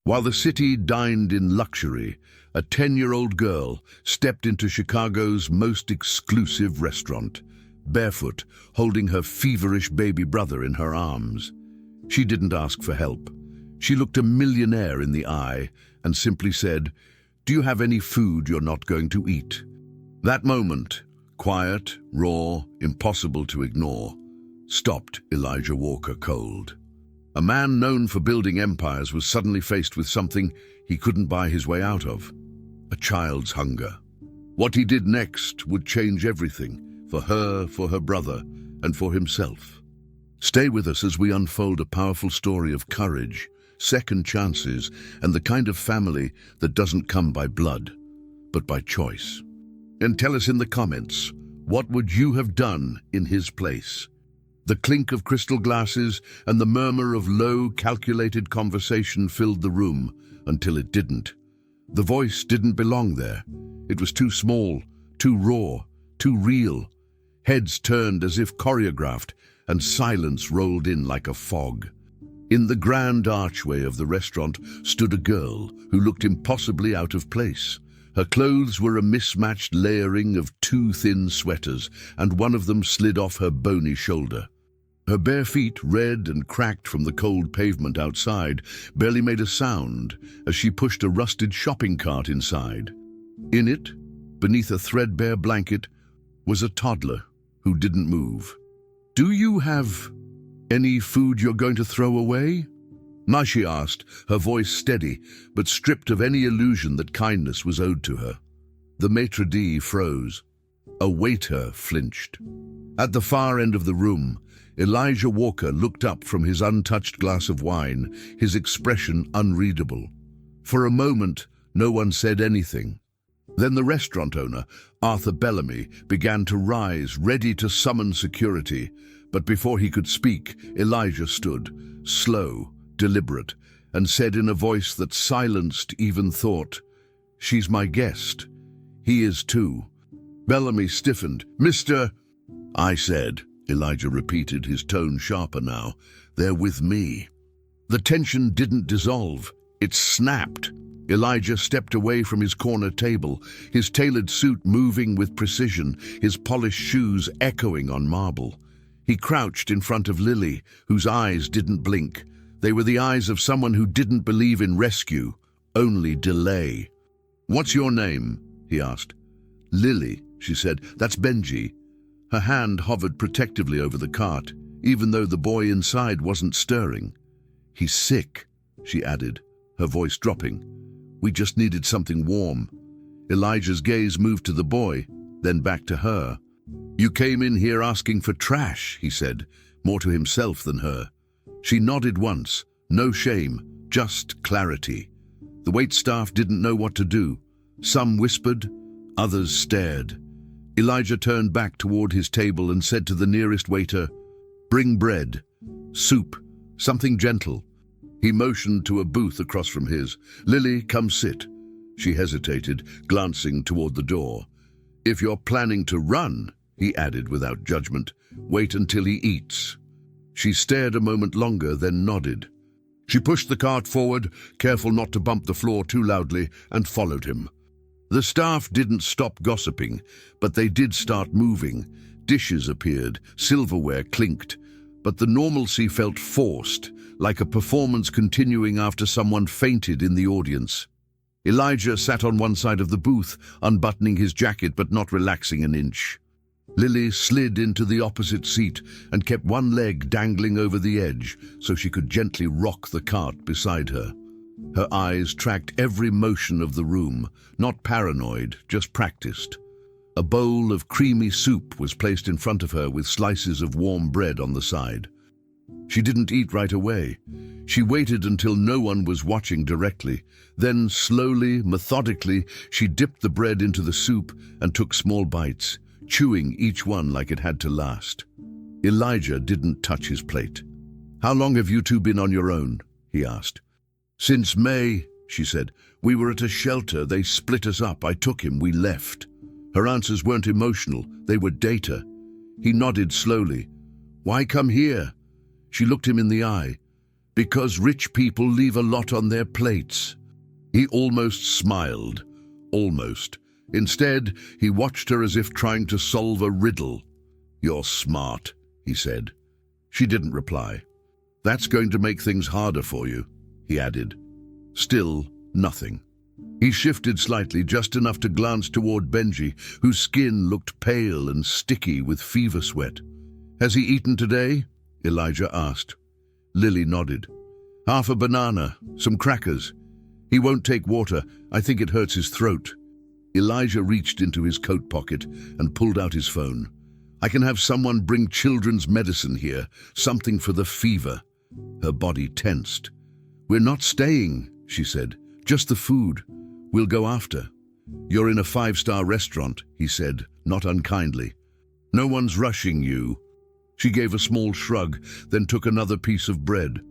While the city dined in luxury, a 10-year-old girl stepped into Chicago's most exclusive restaurant, barefoot, holding her feverish baby brother in her arms. She didn't ask for help. She looked a millionaire in the eye and simply said, "Do you have any food you're not going to eat?" That moment, quiet, raw, impossible to ignore, stopped Elijah Walker cold. A man known for building empires was suddenly faced with something he couldn't buy his way out of: a child's hunger. What he did next would change everything, for her brother, and for himself. Stay with us as we unfold a powerful story of courage, second chances, and the kind of family that doesn't come by blood, but by choice. And tell us in the comments, what would you have done in his place? The clink of crystal glasses and the murmur of low, calculated conversation filled the room until it didn't. The voice didn't belong there. It was too small, too raw, too real. Heads turned as if choreographed, and silence rolled in like a fog. In the grand archway of the restaurant stood a girl who looked impossibly out of place. Her clothes were a mismatched layering of two thin sweaters, and one of them slid off her bony shoulder. Her bare feet, red and cracked from the cold pavement outside, barely made a sound as she pushed a rusted shopping cart inside. In it, beneath a threadbare blanket, was a toddler who didn't move. "Do you have any food you're going to throw away?" She asked, her voice steady, but stripped of any illusion that kindness was owed to her. The maitre d' froze. A waiter flinched. At the far end of the room, Elijah Walker looked up from his untouched glass of wine, his expression unreadable. For a moment, no one said anything. Then the restaurant owner, Arthur Bellamy, began to rise, ready to summon security. But before he could speak, Elijah stood, slow, deliberate, and said in a voice that silenced even thought, "She's my guest. He is too." Bellamy stiffened. "Mr. I said," Elijah repeated, his tone sharper now, "they're with me." The tension didn't dissolve. It snapped. Elijah stepped away from his corner table, his tailored suit moving with precision, his polished shoes echoing on marble. He crouched in front of Lily, whose eyes didn't blink. They were the eyes of someone who didn't believe in rescue, only delay. "What's your name?" he asked. "Lily," she said. "That's Benji." Her hand hovered protectively over the cart, even though the boy inside wasn't stirring. "He's sick," she added, her voice dropping. "We just needed something warm." Elijah's gaze moved to the boy, then back to her. "You came in here asking for trash," he said, more to himself than her. She nodded once, no shame, just clarity. The waitstaff didn't know what to do. Some whispered, others stared. Elijah turned back toward his table and said to the nearest waiter, "Bring bread, soup, something gentle." He motioned to a booth across from his. "Lily, come sit." She hesitated, glancing toward the door. "If you're planning to run," he added without judgment, "wait until he eats." She stared a moment longer, then nodded. She pushed the cart forward, careful not to bump the floor too loudly, and followed him. The staff didn't stop gossiping, but they did start moving. Dishes appeared, silverware clinked, but the normalcy felt forced, like a performance continuing after someone fainted in the audience. Elijah sat on one side of the booth, unbuttoning his jacket but not relaxing an inch. Lily slid into the opposite seat and kept one leg dangling over the edge so she could gently rock the cart beside her. Her eyes tracked every motion of the room, not paranoid, just practiced. A bowl of creamy soup was placed in front of her with slices of warm bread on the side. She didn't eat right away. She waited until no one was watching directly. Then, slowly, methodically, she dipped the bread into the soup and took small bites, chewing each one like it had to last. Elijah didn't touch his plate. "How long have you two been on your own?" he asked. "Since May," she said. "We were at a shelter. They split us up. I took him. We left." Her answers weren't emotional. They were data. He nodded slowly. "Why come here?" She looked him in the eye. Because rich people leave a lot on their plates. He almost smiled. Almost. Instead, he watched her as if trying to solve a riddle. "You're smart," he said. She didn't reply. "That's going to make things harder for you," he added. Still, nothing. He shifted slightly, just enough to glance toward Benji, whose skin looked pale and sticky with fever sweat. "Has he eaten today?" Elijah asked. Lily nodded. "Half a banana, some crackers. He won't take water. I think it hurts his throat." Elijah reached into his coat pocket and pulled out his phone. "I can have someone bring children's medicine here, something for the fever." Her body tensed. "We're not staying," she said. "Just the food. We'll go after." "You're in a 5-star restaurant," he said, not unkindly. "No one's rushing you." She gave a small shrug, then took another piece of bread.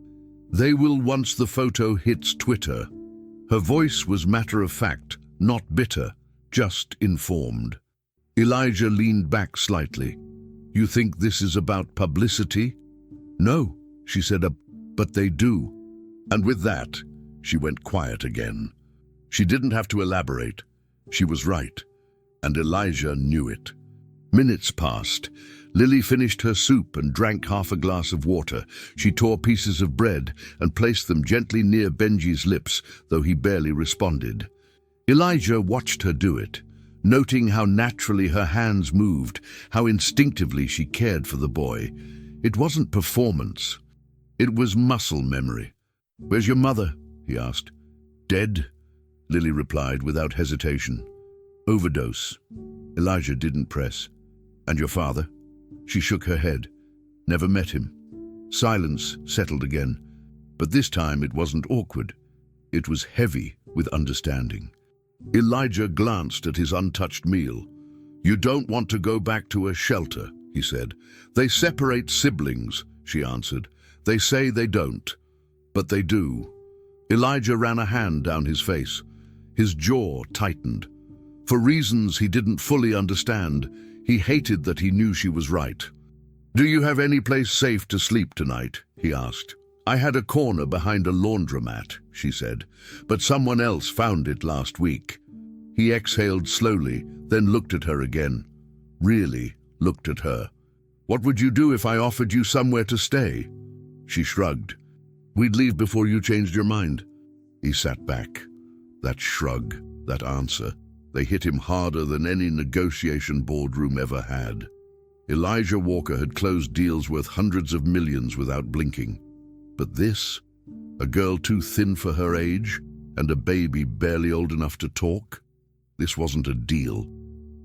"They will once the photo hits Twitter." Her voice was matter-of-fact, not bitter, just informed. Elijah leaned back slightly. "You think this is about publicity?" "No," she said, "but they do." And with that, she went quiet again. She didn't have to elaborate. She was right, and Elijah knew it. Minutes passed. Lily finished her soup and drank half a glass of water. She tore pieces of bread and placed them gently near Benji's lips, though he barely responded. Elijah watched her do it, noting how naturally her hands moved, how instinctively she cared for the boy. It wasn't performance. It was muscle memory. "Where's your mother?" he asked. "Dead," Lily replied without hesitation. "Overdose." Elijah didn't press. "And your father?" She shook her head. "Never met him." Silence settled again, but this time it wasn't awkward. It was heavy with understanding. Elijah glanced at his untouched meal. "You don't want to go back to a shelter," he said. "They separate siblings," she answered. "They say they don't, but they do." Elijah ran a hand down his face. His jaw tightened. For reasons he didn't fully understand, he hated that he knew she was right. "Do you have any place safe to sleep tonight?" he asked. "I had a corner behind a laundromat," she said, "but someone else found it last week." He exhaled slowly, then looked at her again. Really looked at her. "What would you do if I offered you somewhere to stay?" She shrugged. "We'd leave before you changed your mind." He sat back. That shrug, that answer, they hit him harder than any negotiation boardroom ever had. Elijah Walker had closed deals worth hundreds of millions without blinking. But this? A girl too thin for her age, and a baby barely old enough to talk? This wasn't a deal.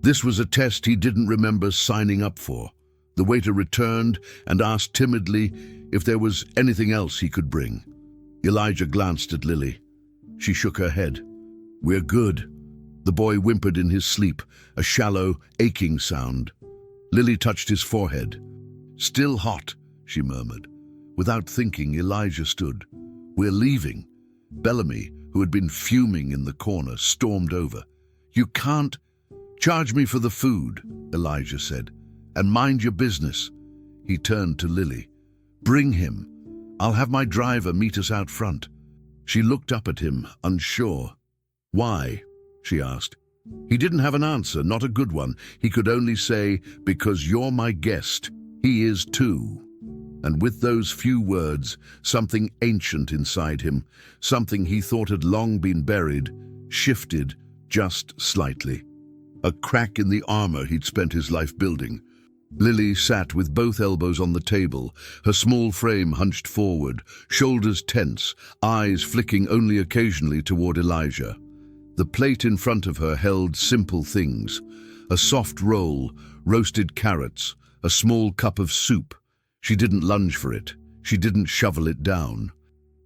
This was a test he didn't remember signing up for. The waiter returned and asked timidly if there was anything else he could bring. Elijah glanced at Lily. She shook her head. "We're good." The boy whimpered in his sleep, a shallow, aching sound. Lily touched his forehead. "Still hot," she murmured. Without thinking, Elijah stood. "We're leaving." Bellamy, who had been fuming in the corner, stormed over. "You can't—" "Charge me for the food," Elijah said, "and mind your business." He turned to Lily. "Bring him. I'll have my driver meet us out front." She looked up at him, unsure. "Why?" she asked. He didn't have an answer, not a good one. He could only say, "Because you're my guest. He is too." And with those few words, something ancient inside him, something he thought had long been buried, shifted just slightly. A crack in the armor he'd spent his life building. Lily sat with both elbows on the table, her small frame hunched forward, shoulders tense, eyes flicking only occasionally toward Elijah. The plate in front of her held simple things: a soft roll, roasted carrots, a small cup of soup. She didn't lunge for it. She didn't shovel it down.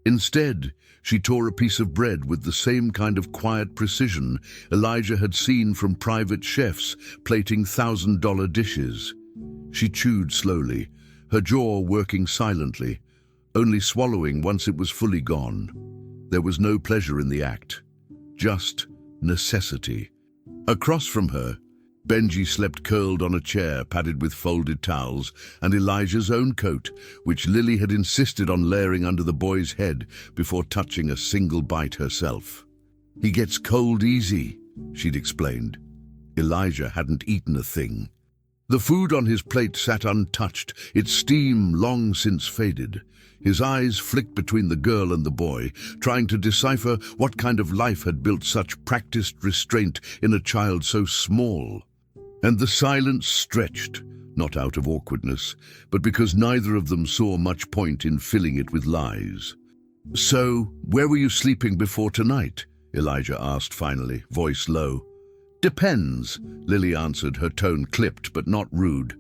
Instead, she tore a piece of bread with the same kind of quiet precision Elijah had seen from private chefs plating $1,000 dishes. She chewed slowly, her jaw working silently, only swallowing once it was fully gone. There was no pleasure in the act, just necessity. Across from her, Benji slept curled on a chair padded with folded towels and Elijah's own coat, which Lily had insisted on layering under the boy's head before touching a single bite herself. "He gets cold easy," she'd explained. Elijah hadn't eaten a thing. The food on his plate sat untouched, its steam long since faded. His eyes flicked between the girl and the boy, trying to decipher what kind of life had built such practiced restraint in a child so small. And the silence stretched, not out of awkwardness, but because neither of them saw much point in filling it with lies. "So, where were you sleeping before tonight?" Elijah asked finally, voice low. "Depends," Lily answered, her tone clipped but not rude.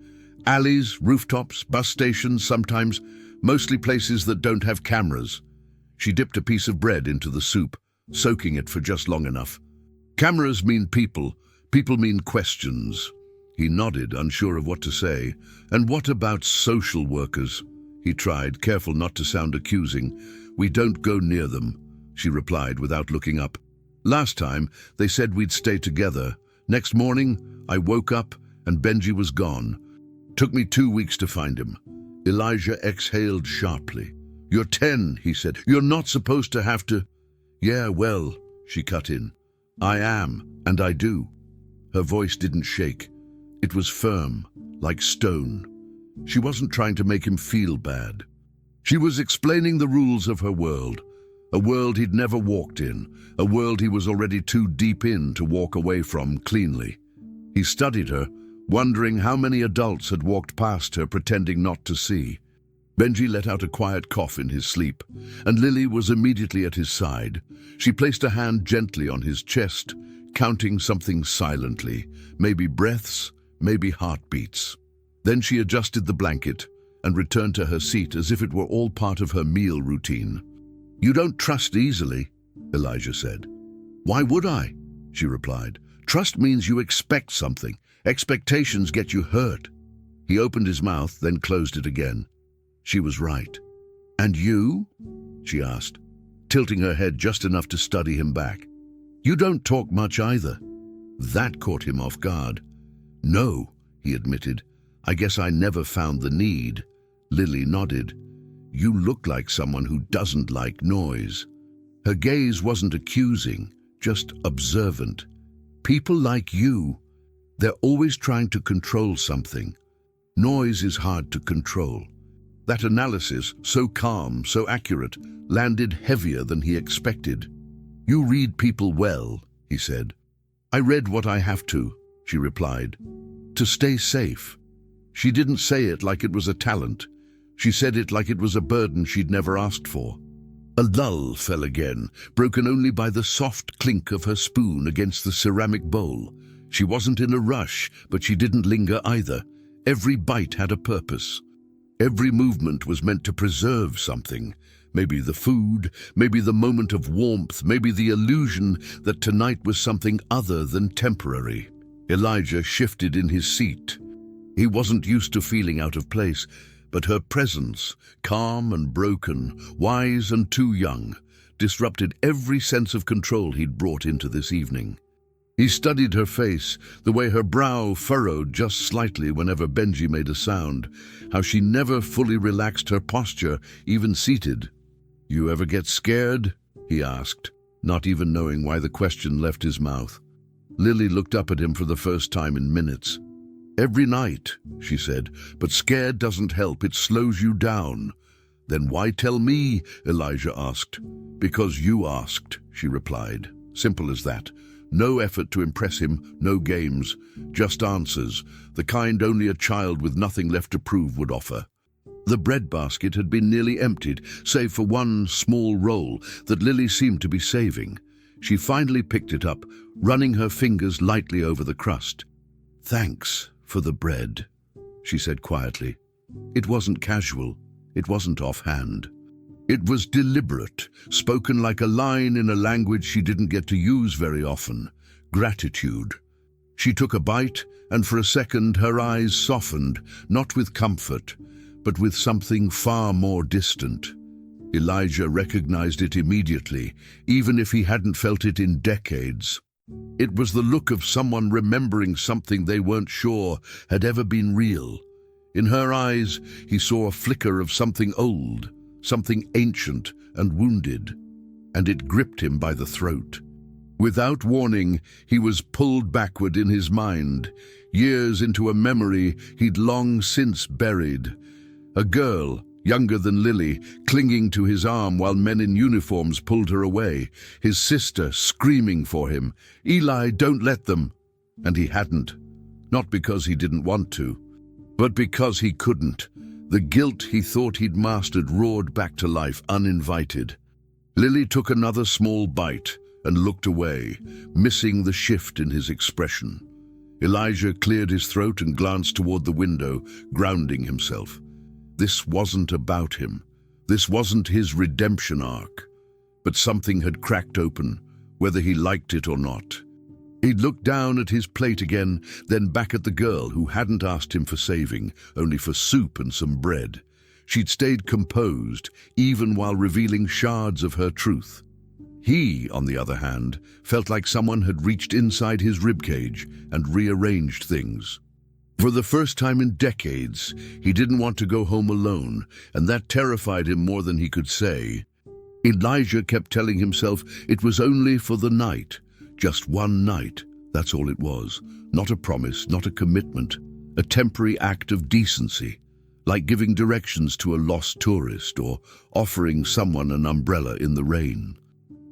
"Alleys, rooftops, bus stations sometimes, mostly places that don't have cameras." She dipped a piece of bread into the soup, soaking it for just long enough. "Cameras mean people. People mean questions." He nodded, unsure of what to say. "And what about social workers?" He tried, careful not to sound accusing. "We don't go near them," she replied without looking up. "Last time, they said we'd stay together. Next morning, I woke up and Benji was gone. Took me 2 weeks to find him." Elijah exhaled sharply. "You're 10, he said. "You're not supposed to have to—" "Yeah, well," she cut in. "I am, and I do." Her voice didn't shake. It was firm, like stone. She wasn't trying to make him feel bad. She was explaining the rules of her world, a world he'd never walked in, a world he was already too deep in to walk away from cleanly. He studied her, wondering how many adults had walked past her pretending not to see. Benji let out a quiet cough in his sleep, and Lily was immediately at his side. She placed a hand gently on his chest, counting something silently, maybe breaths, maybe heartbeats. Then she adjusted the blanket and returned to her seat as if it were all part of her meal routine. "You don't trust easily," Elijah said. "Why would I?" she replied. "Trust means you expect something. Expectations get you hurt." He opened his mouth, then closed it again. She was right. "And you?" she asked, tilting her head just enough to study him back. "You don't talk much either." That caught him off guard. "No," he admitted. "I guess I never found the need." Lily nodded. "You look like someone who doesn't like noise." Her gaze wasn't accusing, just observant. "People like you, they're always trying to control something. Noise is hard to control." That analysis, so calm, so accurate, landed heavier than he expected. "You read people well," he said. "I read what I have to," she replied. "To stay safe." She didn't say it like it was a talent. She said it like it was a burden she'd never asked for. A lull fell again, broken only by the soft clink of her spoon against the ceramic bowl. She wasn't in a rush, but she didn't linger either. Every bite had a purpose. Every movement was meant to preserve something. Maybe the food, maybe the moment of warmth, maybe the illusion that tonight was something other than temporary. Elijah shifted in his seat. He wasn't used to feeling out of place, but her presence, calm and broken, wise and too young, disrupted every sense of control he'd brought into this evening. He studied her face, the way her brow furrowed just slightly whenever Benji made a sound, how she never fully relaxed her posture, even seated. "You ever get scared?" he asked, not even knowing why the question left his mouth. Lily looked up at him for the first time in minutes. "Every night," she said, "but scared doesn't help, it slows you down." "Then why tell me?" Elijah asked. "Because you asked," she replied. Simple as that. No effort to impress him, no games, just answers, the kind only a child with nothing left to prove would offer. The bread basket had been nearly emptied, save for one small roll that Lily seemed to be saving. She finally picked it up, running her fingers lightly over the crust. "Thanks for the bread," she said quietly. It wasn't casual, it wasn't offhand. It was deliberate, spoken like a line in a language she didn't get to use very often. Gratitude. She took a bite, and for a second her eyes softened, not with comfort, but with something far more distant. Elijah recognized it immediately, even if he hadn't felt it in decades. It was the look of someone remembering something they weren't sure had ever been real. In her eyes, he saw a flicker of something old, something ancient and wounded, and it gripped him by the throat. Without warning, he was pulled backward in his mind, years into a memory he'd long since buried. A girl, younger than Lily, clinging to his arm while men in uniforms pulled her away, his sister screaming for him, "Eli, don't let them!" And he hadn't. Not because he didn't want to, but because he couldn't. The guilt he thought he'd mastered roared back to life uninvited. Lily took another small bite and looked away, missing the shift in his expression. Elijah cleared his throat and glanced toward the window, grounding himself. This wasn't about him. This wasn't his redemption arc. But something had cracked open, whether he liked it or not. He'd looked down at his plate again, then back at the girl who hadn't asked him for saving, only for soup and some bread. She'd stayed composed, even while revealing shards of her truth. He, on the other hand, felt like someone had reached inside his ribcage and rearranged things. For the first time in decades, he didn't want to go home alone, and that terrified him more than he could say. Elijah kept telling himself it was only for the night. Just one night, that's all it was. Not a promise, not a commitment. A temporary act of decency, like giving directions to a lost tourist or offering someone an umbrella in the rain.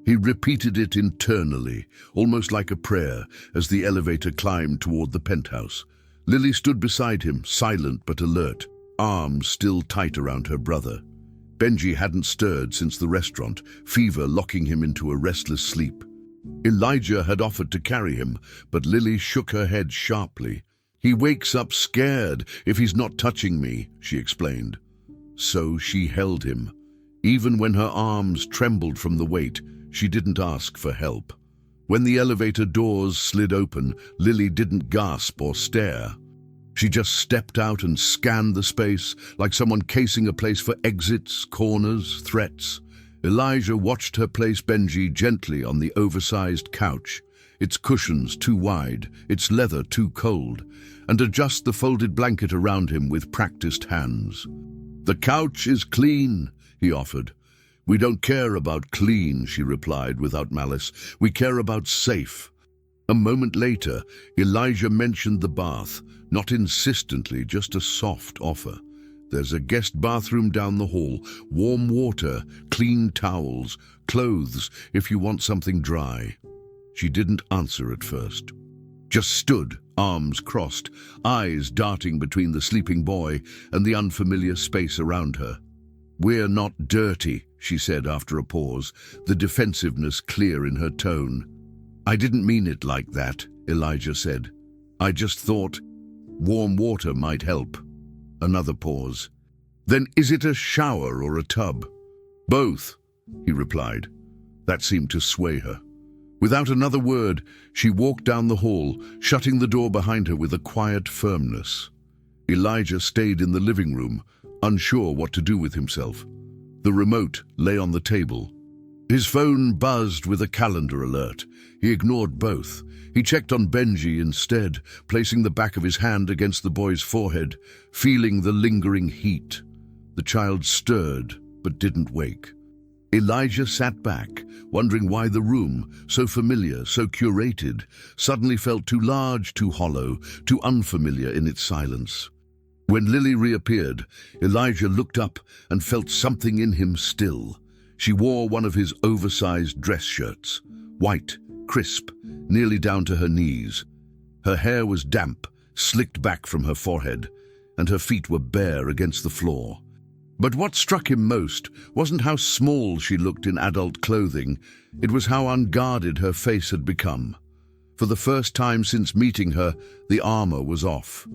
He repeated it internally, almost like a prayer, as the elevator climbed toward the penthouse. Lily stood beside him, silent but alert, arms still tight around her brother. Benji hadn't stirred since the restaurant, fever locking him into a restless sleep. Elijah had offered to carry him, but Lily shook her head sharply. "He wakes up scared if he's not touching me," she explained. So she held him. Even when her arms trembled from the weight, she didn't ask for help. When the elevator doors slid open, Lily didn't gasp or stare. She just stepped out and scanned the space, like someone casing a place for exits, corners, threats. Elijah watched her place Benji gently on the oversized couch, its cushions too wide, its leather too cold, and adjust the folded blanket around him with practiced hands. "The couch is clean," he offered. "We don't care about clean," she replied without malice. "We care about safe." A moment later, Elijah mentioned the bath, not insistently, just a soft offer. "There's a guest bathroom down the hall, warm water, clean towels, clothes if you want something dry." She didn't answer at first. Just stood, arms crossed, eyes darting between the sleeping boy and the unfamiliar space around her. "We're not dirty," she said after a pause, the defensiveness clear in her tone. "I didn't mean it like that," Elijah said. "I just thought warm water might help." Another pause. "Then is it a shower or a tub?" "Both," he replied. That seemed to sway her. Without another word, she walked down the hall, shutting the door behind her with a quiet firmness. Elijah stayed in the living room, unsure what to do with himself. The remote lay on the table. His phone buzzed with a calendar alert. He ignored both. He checked on Benji instead, placing the back of his hand against the boy's forehead, feeling the lingering heat. The child stirred, but didn't wake. Elijah sat back, wondering why the room, so familiar, so curated, suddenly felt too large, too hollow, too unfamiliar in its silence. When Lily reappeared, Elijah looked up and felt something in him still. She wore one of his oversized dress shirts, white, crisp, nearly down to her knees. Her hair was damp, slicked back from her forehead, and her feet were bare against the floor. But what struck him most wasn't how small she looked in adult clothing, it was how unguarded her face had become. For the first time since meeting her, the armor was off.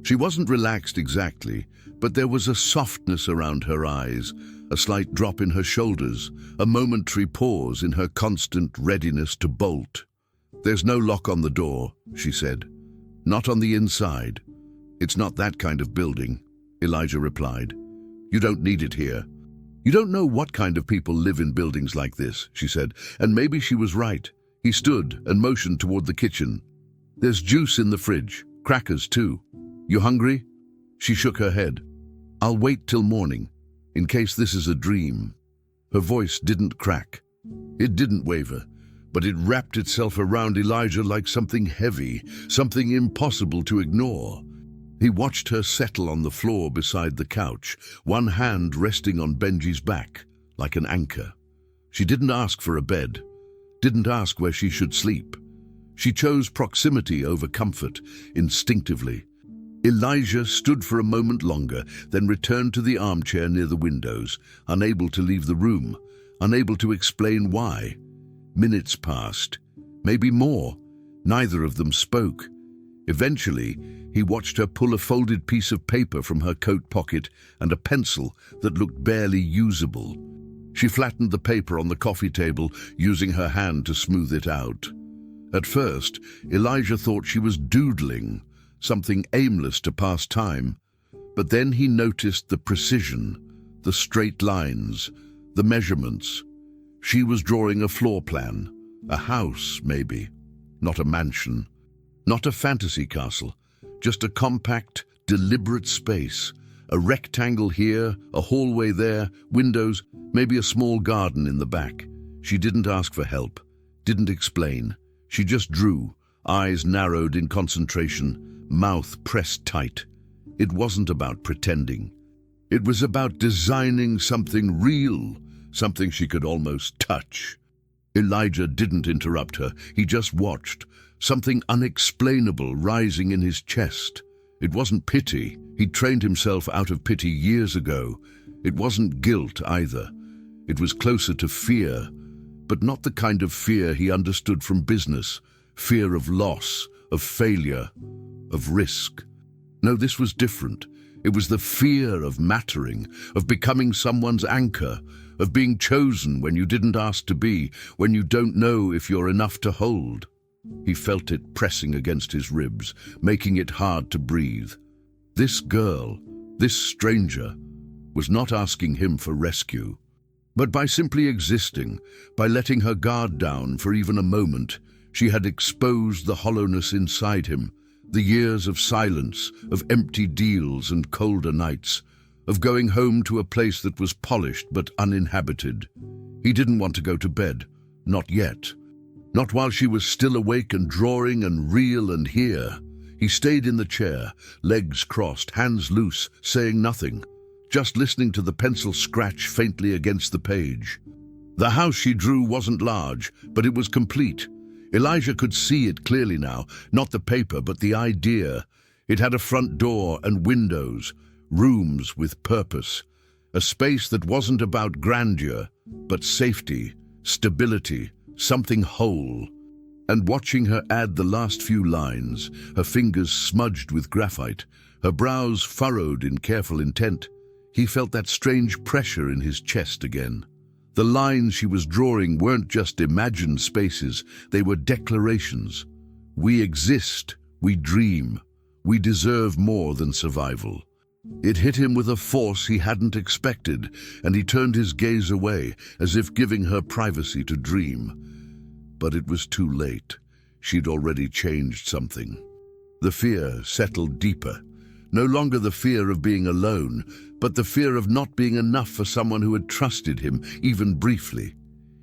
She wasn't relaxed exactly, but there was a softness around her eyes, a slight drop in her shoulders, a momentary pause in her constant readiness to bolt. "There's no lock on the door," she said. "Not on the inside." "It's not that kind of building," Elijah replied. "You don't need it here." "You don't know what kind of people live in buildings like this," she said, and maybe she was right. He stood and motioned toward the kitchen. "There's juice in the fridge, crackers too. You hungry?" She shook her head. "I'll wait till morning, in case this is a dream." Her voice didn't crack. It didn't waver, but it wrapped itself around Elijah like something heavy, something impossible to ignore. He watched her settle on the floor beside the couch, one hand resting on Benji's back, like an anchor. She didn't ask for a bed, didn't ask where she should sleep. She chose proximity over comfort, instinctively. Elijah stood for a moment longer, then returned to the armchair near the windows, unable to leave the room, unable to explain why. Minutes passed, maybe more. Neither of them spoke. Eventually, he watched her pull a folded piece of paper from her coat pocket and a pencil that looked barely usable. She flattened the paper on the coffee table, using her hand to smooth it out. At first, Elijah thought she was doodling, something aimless to pass time. But then he noticed the precision, the straight lines, the measurements. She was drawing a floor plan, a house maybe, not a mansion, not a fantasy castle, just a compact, deliberate space, a rectangle here, a hallway there, windows, maybe a small garden in the back. She didn't ask for help, didn't explain. She just drew, eyes narrowed in concentration, mouth pressed tight. It wasn't about pretending. It was about designing something real, something she could almost touch. Elijah didn't interrupt her. He just watched, something unexplainable rising in his chest. It wasn't pity. He'd trained himself out of pity years ago. It wasn't guilt either. It was closer to fear, but not the kind of fear he understood from business. Fear of loss, of failure, of risk. No, this was different. It was the fear of mattering, of becoming someone's anchor, of being chosen when you didn't ask to be, when you don't know if you're enough to hold. He felt it pressing against his ribs, making it hard to breathe. This girl, this stranger, was not asking him for rescue. But by simply existing, by letting her guard down for even a moment, she had exposed the hollowness inside him, the years of silence, of empty deals and colder nights, of going home to a place that was polished but uninhabited. He didn't want to go to bed, not yet. Not while she was still awake and drawing and real and here. He stayed in the chair, legs crossed, hands loose, saying nothing, just listening to the pencil scratch faintly against the page. The house she drew wasn't large, but it was complete. Elijah could see it clearly now, not the paper, but the idea. It had a front door and windows, rooms with purpose, a space that wasn't about grandeur, but safety, stability, something whole. And watching her add the last few lines, her fingers smudged with graphite, her brows furrowed in careful intent, he felt that strange pressure in his chest again. The lines she was drawing weren't just imagined spaces, they were declarations. We exist, we dream, we deserve more than survival. It hit him with a force he hadn't expected, and he turned his gaze away, as if giving her privacy to dream. But it was too late. She'd already changed something. The fear settled deeper. No longer the fear of being alone, but the fear of not being enough for someone who had trusted him, even briefly.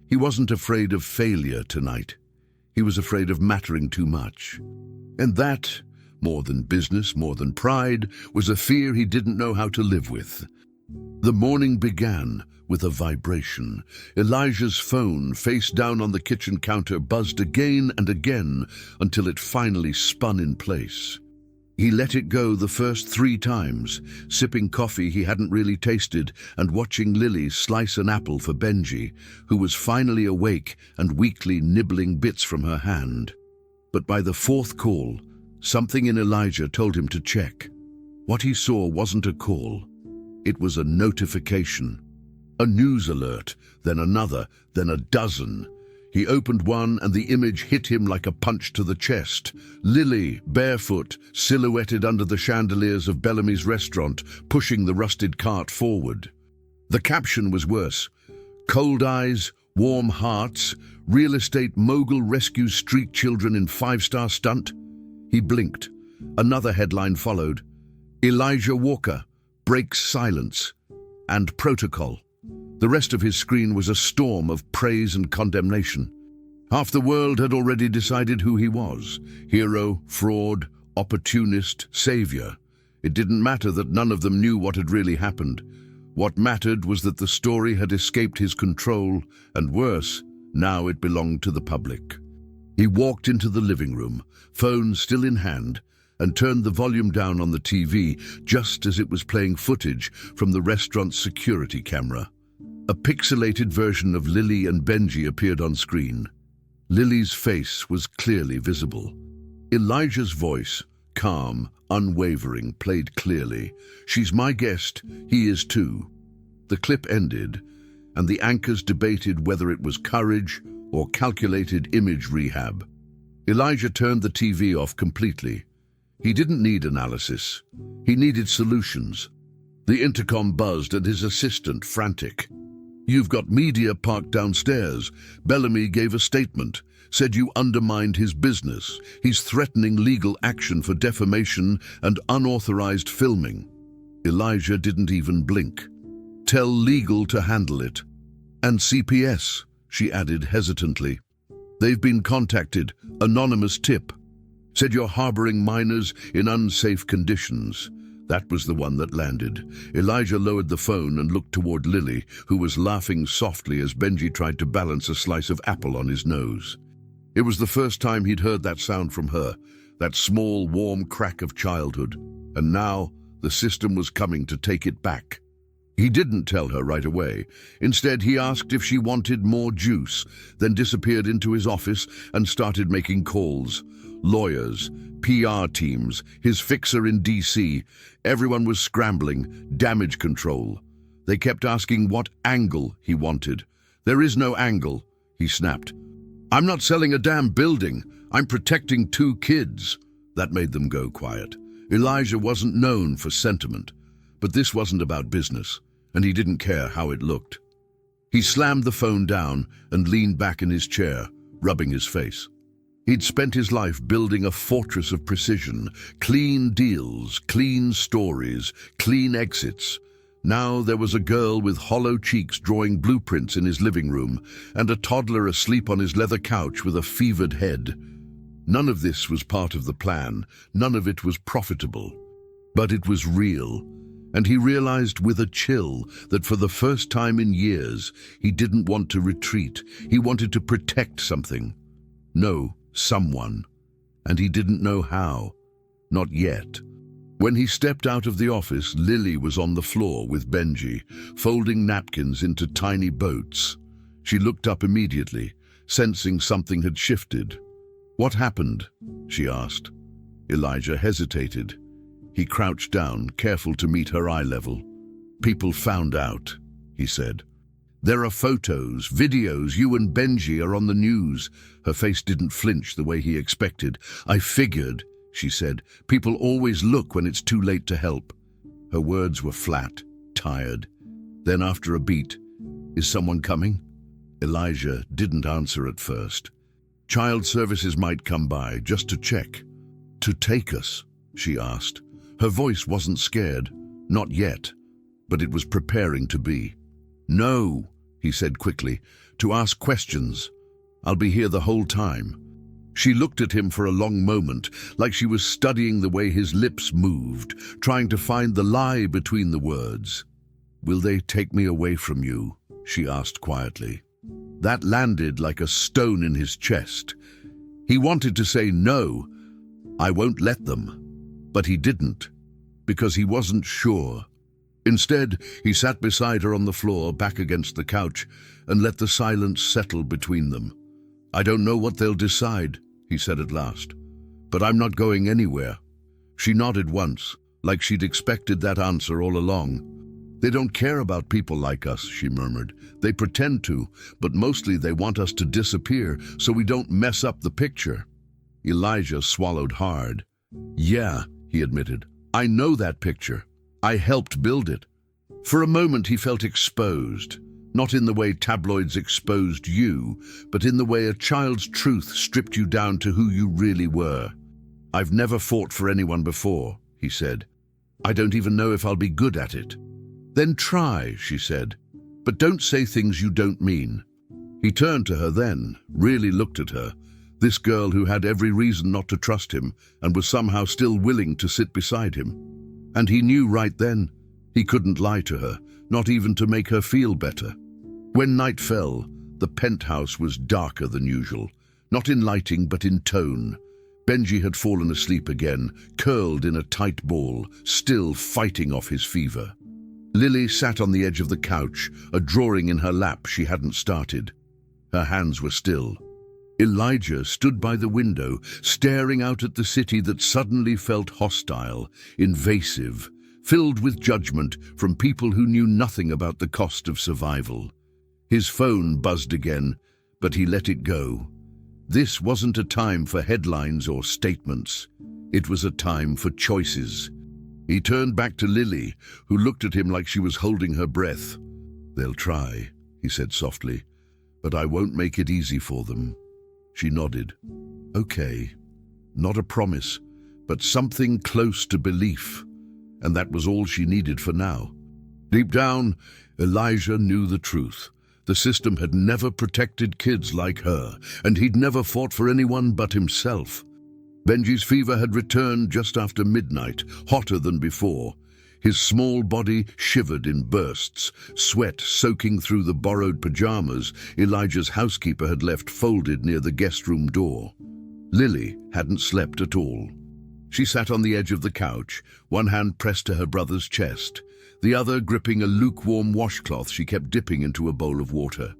He wasn't afraid of failure tonight. He was afraid of mattering too much. And that, more than business, more than pride, was a fear he didn't know how to live with. The morning began with a vibration. Elijah's phone, face down on the kitchen counter, buzzed again and again until it finally spun in place. He let it go the first 3 times, sipping coffee he hadn't really tasted and watching Lily slice an apple for Benji, who was finally awake and weakly nibbling bits from her hand. But by the 4th call, something in Elijah told him to check. What he saw wasn't a call. It was a notification. A news alert, then another, then a dozen. He opened one and the image hit him like a punch to the chest. Lily, barefoot, silhouetted under the chandeliers of Bellamy's restaurant, pushing the rusted cart forward. The caption was worse. Cold eyes, Warm hearts, real estate mogul rescues street children in five-star stunt. He blinked. Another headline followed. Elijah Walker breaks silence and protocol. The rest of his screen was a storm of praise and condemnation. Half the world had already decided who he was. Hero, fraud, opportunist, savior. It didn't matter that none of them knew what had really happened. What mattered was that the story had escaped his control, and worse, now it belonged to the public. He walked into the living room, phone still in hand, and turned the volume down on the TV just as it was playing footage from the restaurant's security camera. A pixelated version of Lily and Benji appeared on screen. Lily's face was clearly visible. Elijah's voice, calm, unwavering, played clearly. She's my guest, he is too. The clip ended, and the anchors debated whether it was courage or calculated image rehab. Elijah turned the TV off completely. He didn't need analysis. He needed solutions. The intercom buzzed and his assistant frantic. You've got media parked downstairs. Bellamy gave a statement, said you undermined his business. He's threatening legal action for defamation and unauthorized filming. Elijah didn't even blink. Tell legal to handle it. And CPS, she added hesitantly. They've been contacted. Anonymous tip. Said you're harboring minors in unsafe conditions. That was the one that landed. Elijah lowered the phone and looked toward Lily, who was laughing softly as Benji tried to balance a slice of apple on his nose. It was the first time he'd heard that sound from her, that small, warm crack of childhood. And now, the system was coming to take it back. He didn't tell her right away. Instead, he asked if she wanted more juice, then disappeared into his office and started making calls. Lawyers, PR teams, his fixer in DC, everyone was scrambling, damage control. They kept asking what angle he wanted. There is no angle, he snapped. I'm not selling a damn building. I'm protecting 2 kids. That made them go quiet. Elijah wasn't known for sentiment, but this wasn't about business, and he didn't care how it looked. He slammed the phone down and leaned back in his chair, rubbing his face. He'd spent his life building a fortress of precision, clean deals, clean stories, clean exits. Now there was a girl with hollow cheeks drawing blueprints in his living room, and a toddler asleep on his leather couch with a fevered head. None of this was part of the plan, none of it was profitable. But it was real, and he realized with a chill that for the first time in years, he didn't want to retreat. He wanted to protect something. No, someone. And he didn't know how. Not yet. When he stepped out of the office, Lily was on the floor with Benji, folding napkins into tiny boats. She looked up immediately, sensing something had shifted. What happened? She asked. Elijah hesitated. He crouched down, careful to meet her eye level. People found out, he said. There are photos, videos, you and Benji are on the news. Her face didn't flinch the way he expected. I figured, she said. People always look when it's too late to help. Her words were flat, tired. Then after a beat, is someone coming? Elijah didn't answer at first. Child services might come by, just to check. To take us, she asked. Her voice wasn't scared, not yet, but it was preparing to be. No, he said quickly, to ask questions. I'll be here the whole time. She looked at him for a long moment, like she was studying the way his lips moved, trying to find the lie between the words. Will they take me away from you? She asked quietly. That landed like a stone in his chest. He wanted to say no, I won't let them. But he didn't, because he wasn't sure. Instead, he sat beside her on the floor, back against the couch, and let the silence settle between them. I don't know what they'll decide, he said at last, but I'm not going anywhere. She nodded once, like she'd expected that answer all along. They don't care about people like us, she murmured. They pretend to, but mostly they want us to disappear so we don't mess up the picture. Elijah swallowed hard. Yeah, he admitted. I know that picture. I helped build it. For a moment he felt exposed, Not in the way tabloids exposed you, but in the way a child's truth stripped you down to who you really were. "I've never fought for anyone before," he said. "I don't even know if I'll be good at it." "Then try," she said. "But don't say things you don't mean." He turned to her then, really looked at her, this girl who had every reason not to trust him and was somehow still willing to sit beside him. And he knew right then he couldn't lie to her, not even to make her feel better. When night fell, the penthouse was darker than usual, not in lighting but in tone. Benji had fallen asleep again, curled in a tight ball, still fighting off his fever. Lily sat on the edge of the couch, a drawing in her lap she hadn't started. Her hands were still. Elijah stood by the window, staring out at the city that suddenly felt hostile, invasive, filled with judgment from people who knew nothing about the cost of survival. His phone buzzed again, but he let it go. This wasn't a time for headlines or statements. It was a time for choices. He turned back to Lily, who looked at him like she was holding her breath. "They'll try," he said softly, "but I won't make it easy for them." She nodded. "Okay. Not a promise, but something close to belief." And that was all she needed for now. Deep down, Elijah knew the truth. The system had never protected kids like her, and he'd never fought for anyone but himself. Benji's fever had returned just after midnight, hotter than before. His small body shivered in bursts, sweat soaking through the borrowed pajamas Elijah's housekeeper had left folded near the guest room door. Lily hadn't slept at all. She sat on the edge of the couch, one hand pressed to her brother's chest, the other gripping a lukewarm washcloth she kept dipping into a bowl of water.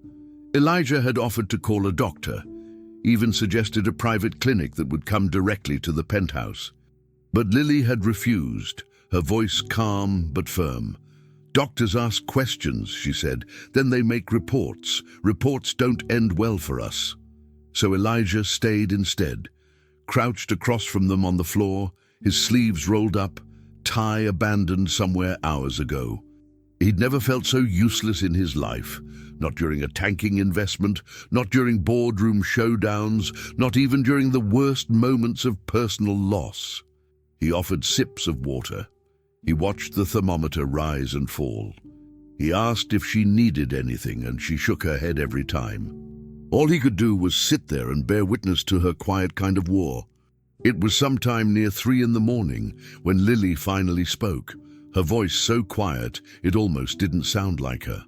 Elijah had offered to call a doctor, even suggested a private clinic that would come directly to the penthouse. But Lily had refused, her voice calm but firm. "Doctors ask questions," she said, "then they make reports. Reports don't end well for us." So Elijah stayed instead, crouched across from them on the floor, his sleeves rolled up, tie abandoned somewhere hours ago. He'd never felt so useless in his life, not during a tanking investment, not during boardroom showdowns, not even during the worst moments of personal loss. He offered sips of water. He watched the thermometer rise and fall. He asked if she needed anything, and she shook her head every time. All he could do was sit there and bear witness to her quiet kind of war. It was sometime near 3 a.m. when Lily finally spoke, her voice so quiet it almost didn't sound like her.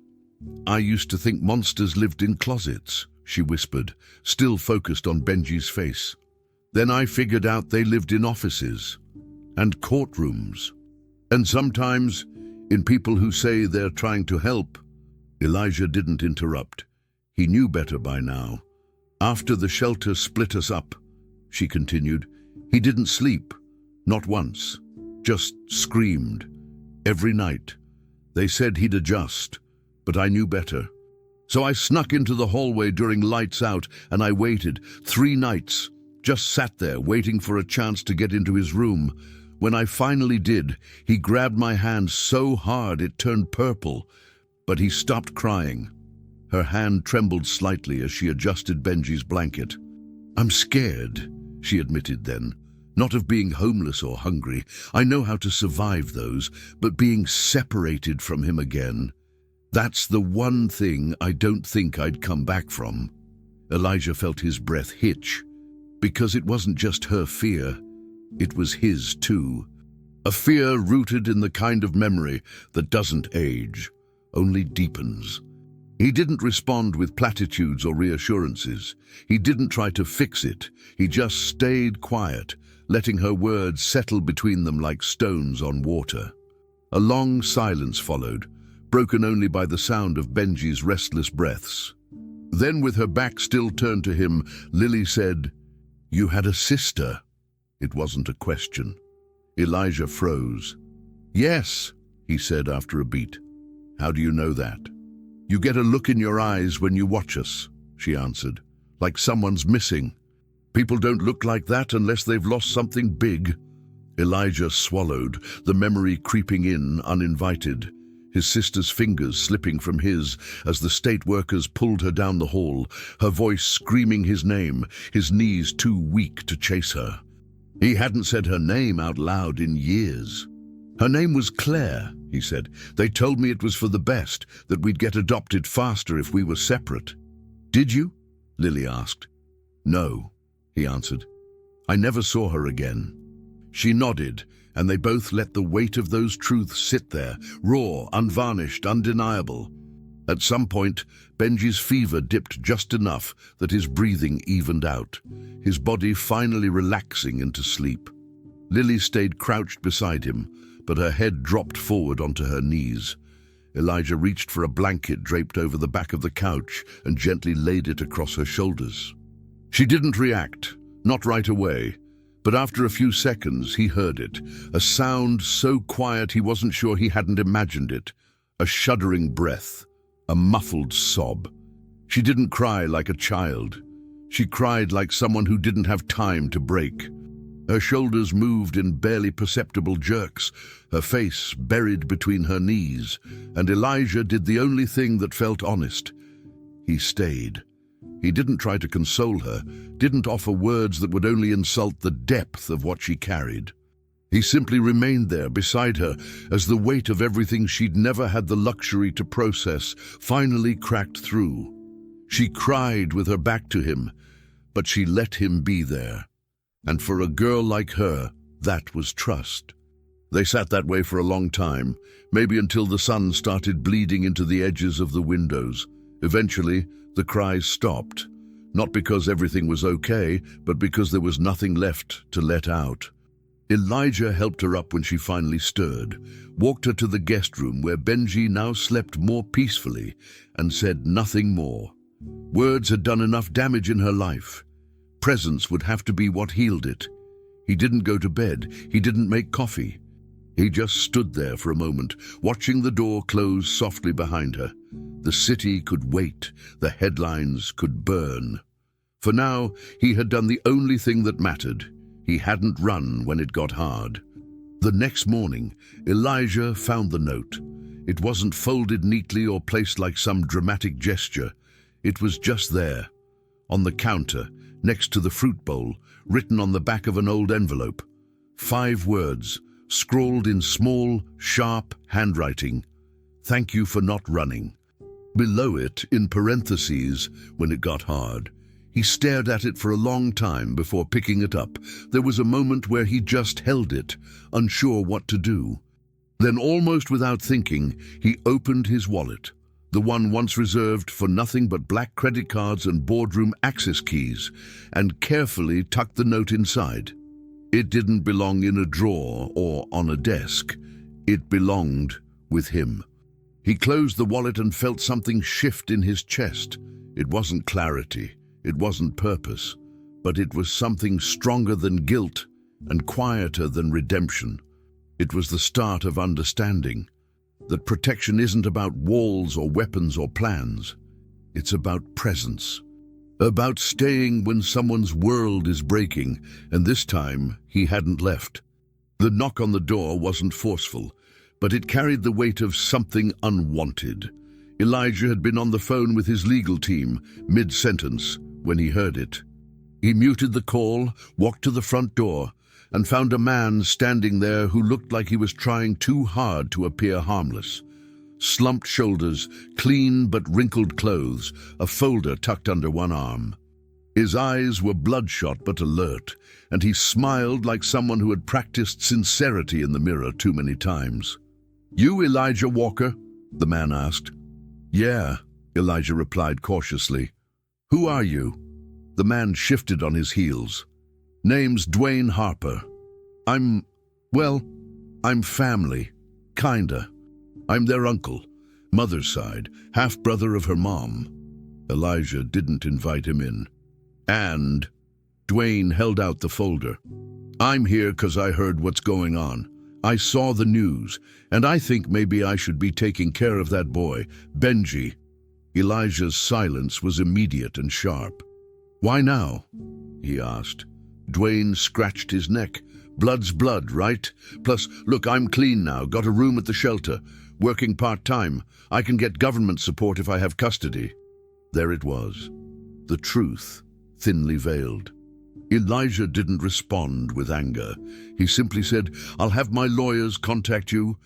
"I used to think monsters lived in closets," she whispered, still focused on Benji's face. "Then I figured out they lived in offices and courtrooms, and sometimes in people who say they're trying to help." Elijah didn't interrupt. He knew better by now. "After the shelter split us up," she continued, "he didn't sleep, not once, just screamed. Every night. They said he'd adjust, but I knew better. So I snuck into the hallway during lights out and I waited 3 nights, just sat there waiting for a chance to get into his room. When I finally did, he grabbed my hand so hard it turned purple, but he stopped crying." Her hand trembled slightly as she adjusted Benji's blanket. "I'm scared," she admitted then. "Not of being homeless or hungry. I know how to survive those, but being separated from him again. That's the one thing I don't think I'd come back from." Elijah felt his breath hitch, because it wasn't just her fear, it was his too. A fear rooted in the kind of memory that doesn't age, only deepens. He didn't respond with platitudes or reassurances. He didn't try to fix it. He just stayed quiet, letting her words settle between them like stones on water. A long silence followed, broken only by the sound of Benji's restless breaths. Then, with her back still turned to him, Lily said, "You had a sister." It wasn't a question. Elijah froze. "Yes," he said after a beat. "How do you know that?" "You get a look in your eyes when you watch us," she answered, "like someone's missing. People don't look like that unless they've lost something big." Elijah swallowed, the memory creeping in uninvited. his sister's fingers slipping from his as the state workers pulled her down the hall, her voice screaming his name, his knees too weak to chase her. He hadn't said her name out loud in years. "Her name was Claire," he said. "They told me it was for the best, that we'd get adopted faster if we were separate." "Did you?" Lily asked. "No," he answered. "I never saw her again." She nodded, and they both let the weight of those truths sit there, raw, unvarnished, undeniable. At some point, Benji's fever dipped just enough that his breathing evened out, his body finally relaxing into sleep. Lily stayed crouched beside him, but her head dropped forward onto her knees. Elijah reached for a blanket draped over the back of the couch and gently laid it across her shoulders. She didn't react, not right away, but after a few seconds he heard it, a sound so quiet he wasn't sure he hadn't imagined it, a shuddering breath, a muffled sob. She didn't cry like a child. She cried like someone who didn't have time to break. Her shoulders moved in barely perceptible jerks, her face buried between her knees, and Elijah did the only thing that felt honest. He stayed. He didn't try to console her, didn't offer words that would only insult the depth of what she carried. He simply remained there beside her as the weight of everything she'd never had the luxury to process finally cracked through. She cried with her back to him, but she let him be there. And for a girl like her, that was trust. They sat that way for a long time, maybe until the sun started bleeding into the edges of the windows. Eventually, the cries stopped, not because everything was okay, but because there was nothing left to let out. Elijah helped her up when she finally stirred, walked her to the guest room where Benji now slept more peacefully, and said nothing more. Words had done enough damage in her life. Presence would have to be what healed it. He didn't go to bed. He didn't make coffee. He just stood there for a moment, watching the door close softly behind her. The city could wait. The headlines could burn. For now, he had done the only thing that mattered. He hadn't run when it got hard. The next morning, Elijah found the note. It wasn't folded neatly or placed like some dramatic gesture. It was just there, on the counter, next to the fruit bowl, written on the back of an old envelope. 5 words, scrawled in small, sharp handwriting. "Thank you for not running." Below it, in parentheses, when it got hard. He stared at it for a long time before picking it up. There was a moment where he just held it, unsure what to do. Then, almost without thinking, he opened his wallet, the one once reserved for nothing but black credit cards and boardroom access keys, and carefully tucked the note inside. It didn't belong in a drawer or on a desk. It belonged with him. He closed the wallet and felt something shift in his chest. It wasn't clarity. It wasn't purpose, but it was something stronger than guilt and quieter than redemption. It was the start of understanding that protection isn't about walls or weapons or plans. It's about presence, about staying when someone's world is breaking, and this time he hadn't left. The knock on the door wasn't forceful, but it carried the weight of something unwanted. Elijah had been on the phone with his legal team, mid-sentence, when he heard it. He muted the call, walked to the front door, and found a man standing there who looked like he was trying too hard to appear harmless. Slumped shoulders, clean but wrinkled clothes, a folder tucked under one arm. His eyes were bloodshot but alert, and he smiled like someone who had practiced sincerity in the mirror too many times. "You Elijah Walker?" the man asked. "Yeah," Elijah replied cautiously. "Who are you?" The man shifted on his heels. "Name's Dwayne Harper. I'm family. Kinda. I'm their uncle, mother's side, half-brother of her mom." Elijah didn't invite him in. "And," Dwayne held out the folder, "I'm here 'cause I heard what's going on. I saw the news, and I think maybe I should be taking care of that boy, Benji." Elijah's silence was immediate and sharp. "Why now?" he asked. Dwayne scratched his neck. "Blood's blood, right? Plus, look, I'm clean now, got a room at the shelter. working part-time. I can get government support if I have custody." There it was, the truth, thinly veiled. Elijah didn't respond with anger. He simply said, "I'll have my lawyers contact you,"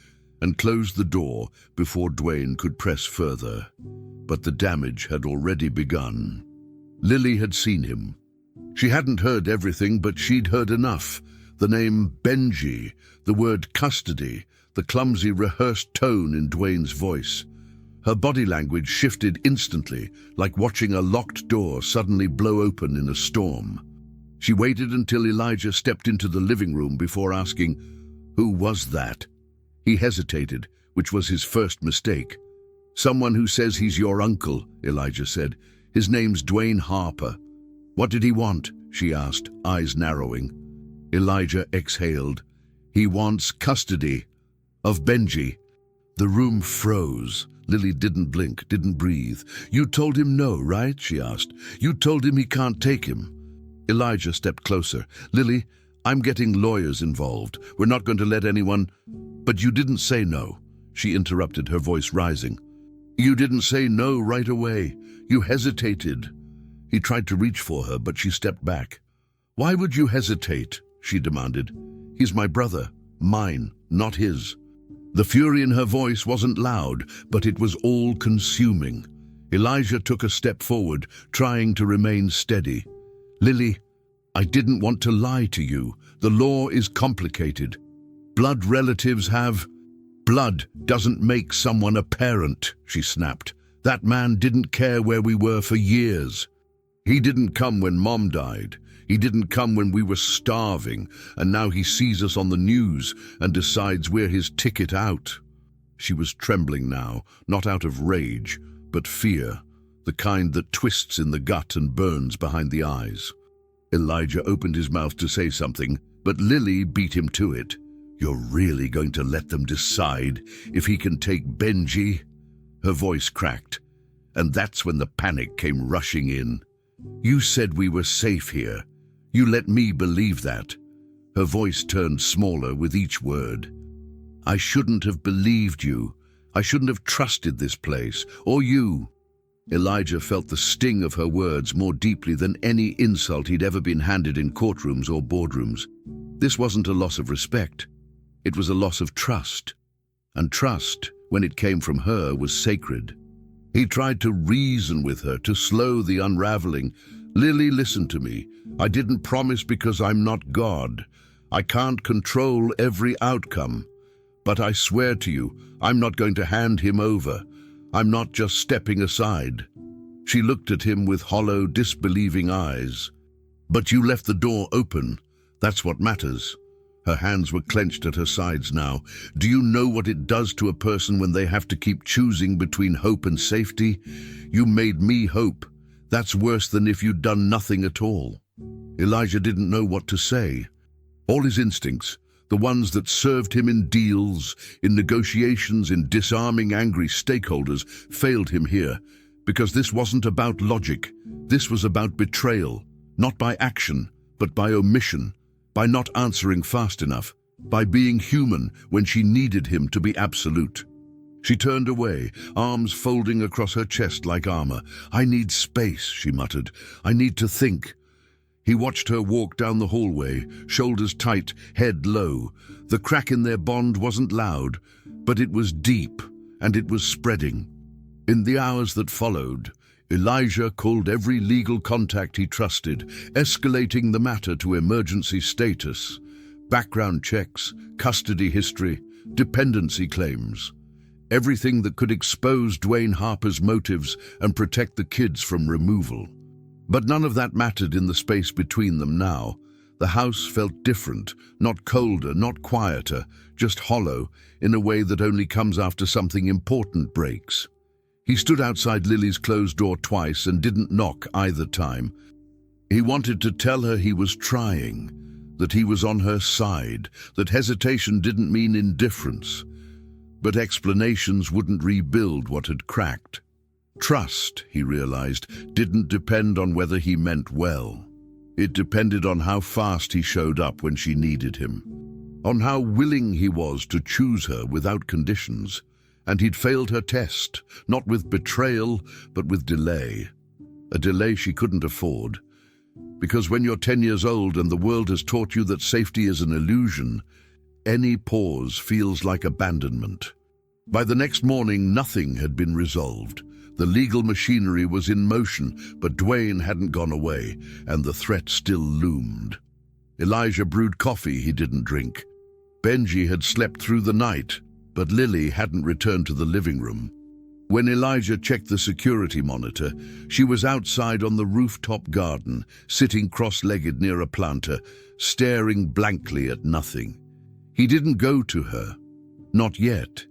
and closed the door before Dwayne could press further. But the damage had already begun. Lily had seen him. She hadn't heard everything, but she'd heard enough. The name Benji, the word custody, the clumsy rehearsed tone in Dwayne's voice. Her body language shifted instantly, like watching a locked door suddenly blow open in a storm. She waited until Elijah stepped into the living room before asking, "Who was that?" He hesitated, which was his first mistake. "Someone who says he's your uncle," Elijah said. "His name's Dwayne Harper." "What did he want?" she asked, eyes narrowing. Elijah exhaled. "He wants custody of Benji." The room froze. Lily didn't blink, didn't breathe. "You told him no, right?" she asked. "You told him he can't take him." Elijah stepped closer. "Lily, I'm getting lawyers involved. We're not going to let anyone—" "But you didn't say no," she interrupted, her voice rising. "You didn't say no right away. You hesitated." He tried to reach for her, but she stepped back. "Why would you hesitate?" she demanded. "He's my brother. Mine, not his." The fury in her voice wasn't loud, but it was all-consuming. Elijah took a step forward, trying to remain steady. "Lily, I didn't want to lie to you. The law is complicated. Blood relatives have—" "Blood doesn't make someone a parent," she snapped. "That man didn't care where we were for years. He didn't come when Mom died. He didn't come when we were starving, and now he sees us on the news and decides we're his ticket out." She was trembling now, not out of rage, but fear, the kind that twists in the gut and burns behind the eyes. Elijah opened his mouth to say something, but Lily beat him to it. "You're really going to let them decide if he can take Benji?" Her voice cracked, and that's when the panic came rushing in. "You said we were safe here. You let me believe that." Her voice turned smaller with each word. "I shouldn't have believed you. I shouldn't have trusted this place, or you." Elijah felt the sting of her words more deeply than any insult he'd ever been handed in courtrooms or boardrooms. This wasn't a loss of respect. It was a loss of trust. And trust, when it came from her, was sacred. He tried to reason with her, to slow the unraveling. "Lily, listen to me. I didn't promise because I'm not God. I can't control every outcome. But I swear to you, I'm not going to hand him over. I'm not just stepping aside." She looked at him with hollow, disbelieving eyes. "But you left the door open. That's what matters." Her hands were clenched at her sides now. "Do you know what it does to a person when they have to keep choosing between hope and safety? You made me hope. That's worse than if you'd done nothing at all." Elijah didn't know what to say. All his instincts, the ones that served him in deals, in negotiations, in disarming angry stakeholders, failed him here, because this wasn't about logic. This was about betrayal, not by action, but by omission, by not answering fast enough, by being human when she needed him to be absolute. She turned away, arms folding across her chest like armor. "I need space," she muttered. "I need to think." He watched her walk down the hallway, shoulders tight, head low. The crack in their bond wasn't loud, but it was deep, and it was spreading. In the hours that followed, Elijah called every legal contact he trusted, escalating the matter to emergency status. Background checks, custody history, dependency claims. Everything that could expose Dwayne Harper's motives and protect the kids from removal. But none of that mattered in the space between them now. The house felt different, not colder, not quieter, just hollow, in a way that only comes after something important breaks. He stood outside Lily's closed door twice and didn't knock either time. He wanted to tell her he was trying, that he was on her side, that hesitation didn't mean indifference. But explanations wouldn't rebuild what had cracked. Trust, he realized, didn't depend on whether he meant well. It depended on how fast he showed up when she needed him, on how willing he was to choose her without conditions. And he'd failed her test, not with betrayal, but with delay. A delay she couldn't afford. Because when you're 10 years old and the world has taught you that safety is an illusion, any pause feels like abandonment. By the next morning, nothing had been resolved. The legal machinery was in motion, but Dwayne hadn't gone away, and the threat still loomed. Elijah brewed coffee he didn't drink. Benji had slept through the night, but Lily hadn't returned to the living room. When Elijah checked the security monitor, she was outside on the rooftop garden, sitting cross-legged near a planter, staring blankly at nothing. He didn't go to her. Not yet.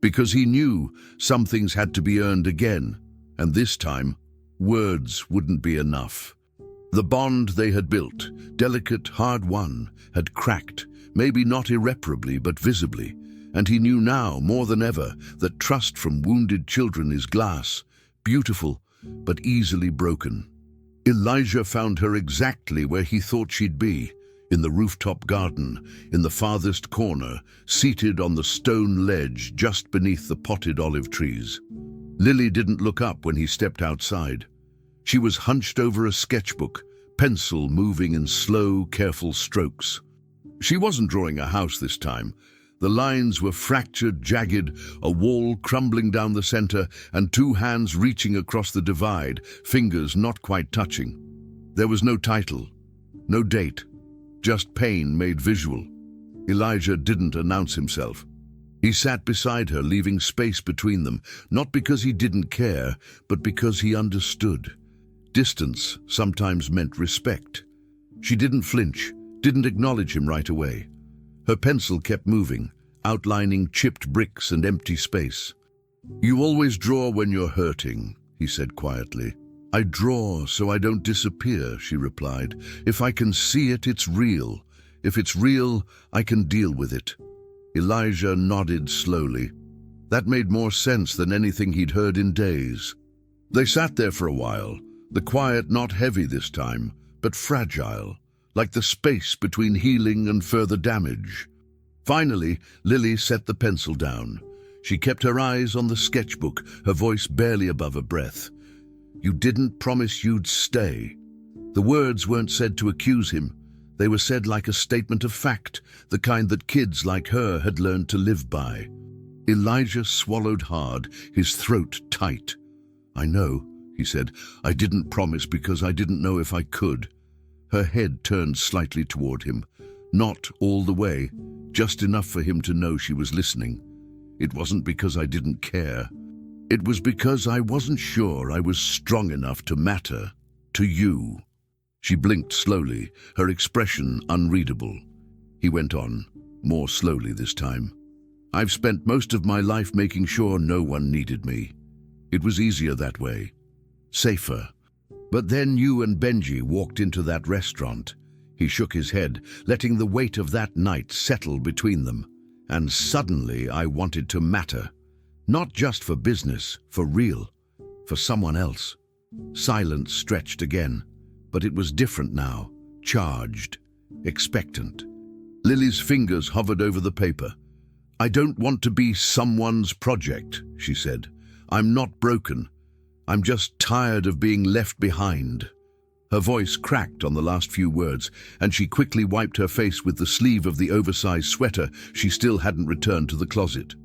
Because he knew some things had to be earned again, and this time, words wouldn't be enough. The bond they had built, delicate, hard-won, had cracked, maybe not irreparably, but visibly, and he knew now, more than ever, that trust from wounded children is glass, beautiful, but easily broken. Elijah found her exactly where he thought she'd be, in the rooftop garden, in the farthest corner, seated on the stone ledge just beneath the potted olive trees. Lily didn't look up when he stepped outside. She was hunched over a sketchbook, pencil moving in slow, careful strokes. She wasn't drawing a house this time. The lines were fractured, jagged, a wall crumbling down the center, and two hands reaching across the divide, fingers not quite touching. There was no title, no date. Just pain made visual. Elijah didn't announce himself. He sat beside her, leaving space between them, not because he didn't care, but because he understood. Distance sometimes meant respect. She didn't flinch, didn't acknowledge him right away. Her pencil kept moving, outlining chipped bricks and empty space. "You always draw when you're hurting," he said quietly. "I draw so I don't disappear," she replied. "If I can see it, it's real. If it's real, I can deal with it." Elijah nodded slowly. That made more sense than anything he'd heard in days. They sat there for a while, the quiet not heavy this time, but fragile, like the space between healing and further damage. Finally, Lily set the pencil down. She kept her eyes on the sketchbook, her voice barely above a breath. "You didn't promise you'd stay." The words weren't said to accuse him. They were said like a statement of fact, the kind that kids like her had learned to live by. Elijah swallowed hard, his throat tight. "I know," he said. "I didn't promise because I didn't know if I could." Her head turned slightly toward him. Not all the way, just enough for him to know she was listening. "It wasn't because I didn't care. It was because I wasn't sure I was strong enough to matter to you." She blinked slowly, her expression unreadable. He went on, more slowly this time. "I've spent most of my life making sure no one needed me. It was easier that way. Safer. But then you and Benji walked into that restaurant." He shook his head, letting the weight of that night settle between them. "And suddenly I wanted to matter. Not just for business, for real, for someone else." Silence stretched again, but it was different now, charged, expectant. Lily's fingers hovered over the paper. "I don't want to be someone's project," she said. "I'm not broken. I'm just tired of being left behind." Her voice cracked on the last few words, and she quickly wiped her face with the sleeve of the oversized sweater she still hadn't returned to the closet.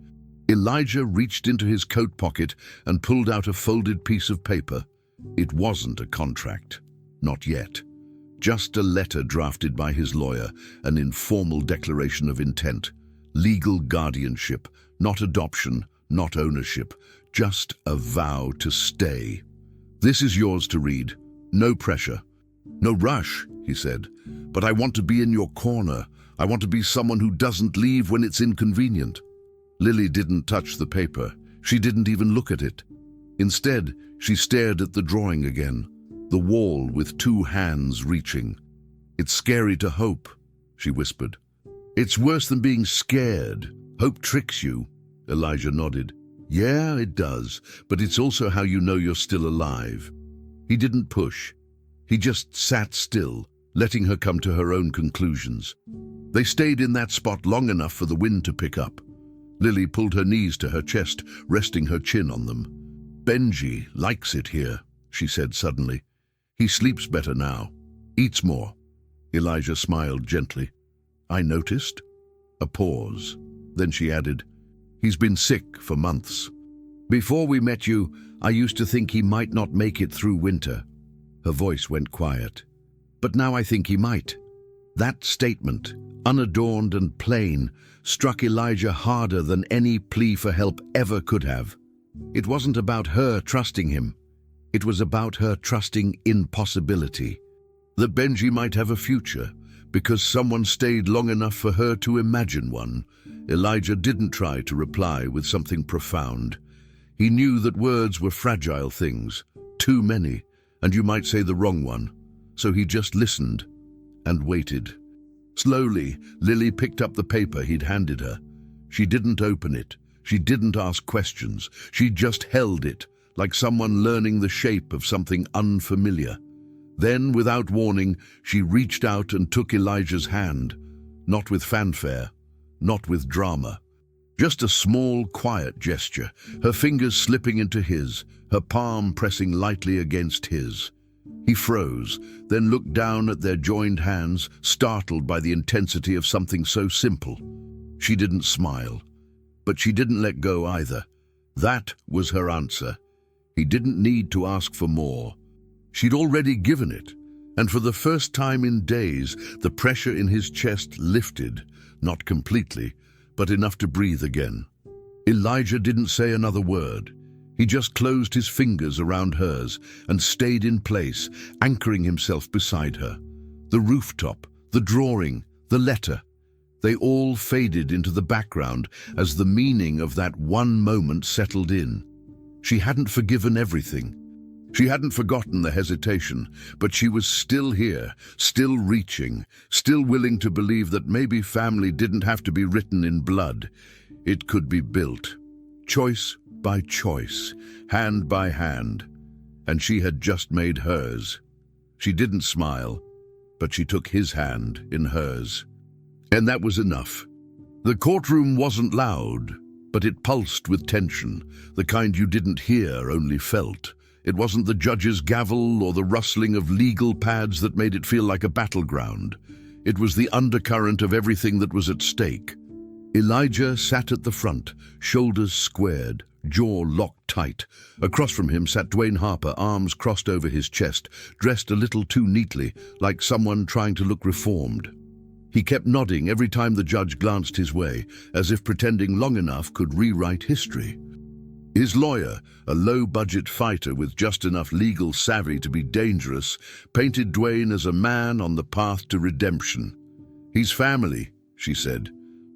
Elijah reached into his coat pocket and pulled out a folded piece of paper. It wasn't a contract. Not yet. Just a letter drafted by his lawyer, an informal declaration of intent. Legal guardianship, not adoption, not ownership, just a vow to stay. "This is yours to read. No pressure." "No rush," he said. "But I want to be in your corner. I want to be someone who doesn't leave when it's inconvenient." Lily didn't touch the paper. She didn't even look at it. Instead, she stared at the drawing again, the wall with two hands reaching. "It's scary to hope," she whispered. "It's worse than being scared. Hope tricks you." Elijah nodded. "Yeah, it does, but it's also how you know you're still alive." He didn't push. He just sat still, letting her come to her own conclusions. They stayed in that spot long enough for the wind to pick up. Lily pulled her knees to her chest, resting her chin on them. "Benji likes it here," she said suddenly. "He sleeps better now, eats more." Elijah smiled gently. "I noticed." A pause. Then she added, "He's been sick for months. Before we met you, I used to think he might not make it through winter." Her voice went quiet. "But now I think he might." That statement, unadorned and plain, struck Elijah harder than any plea for help ever could have. It wasn't about her trusting him. It was about her trusting impossibility. That Benji might have a future, because someone stayed long enough for her to imagine one. Elijah didn't try to reply with something profound. He knew that words were fragile things, too many, and you might say the wrong one. So he just listened and waited. Slowly, Lily picked up the paper he'd handed her. She didn't open it. She didn't ask questions. She just held it, like someone learning the shape of something unfamiliar. Then, without warning, she reached out and took Elijah's hand, not with fanfare, not with drama. Just a small, quiet gesture, her fingers slipping into his, her palm pressing lightly against his. He froze, then looked down at their joined hands, startled by the intensity of something so simple. She didn't smile, but she didn't let go either. That was her answer. He didn't need to ask for more. She'd already given it, and for the first time in days, the pressure in his chest lifted, not completely, but enough to breathe again. Elijah didn't say another word. He just closed his fingers around hers and stayed in place, anchoring himself beside her. The rooftop, the drawing, the letter, they all faded into the background as the meaning of that one moment settled in. She hadn't forgiven everything. She hadn't forgotten the hesitation, but she was still here, still reaching, still willing to believe that maybe family didn't have to be written in blood. It could be built, choice by choice, hand by hand, and she had just made hers. She didn't smile, but she took his hand in hers. And that was enough. The courtroom wasn't loud, but it pulsed with tension, the kind you didn't hear, only felt. It wasn't the judge's gavel or the rustling of legal pads that made it feel like a battleground. It was the undercurrent of everything that was at stake. Elijah sat at the front, shoulders squared, jaw locked tight. Across from him sat Dwayne Harper, arms crossed over his chest, dressed a little too neatly, like someone trying to look reformed. He kept nodding every time the judge glanced his way, as if pretending long enough could rewrite history. His lawyer, a low-budget fighter with just enough legal savvy to be dangerous, painted Dwayne as a man on the path to redemption. "He's family," she said.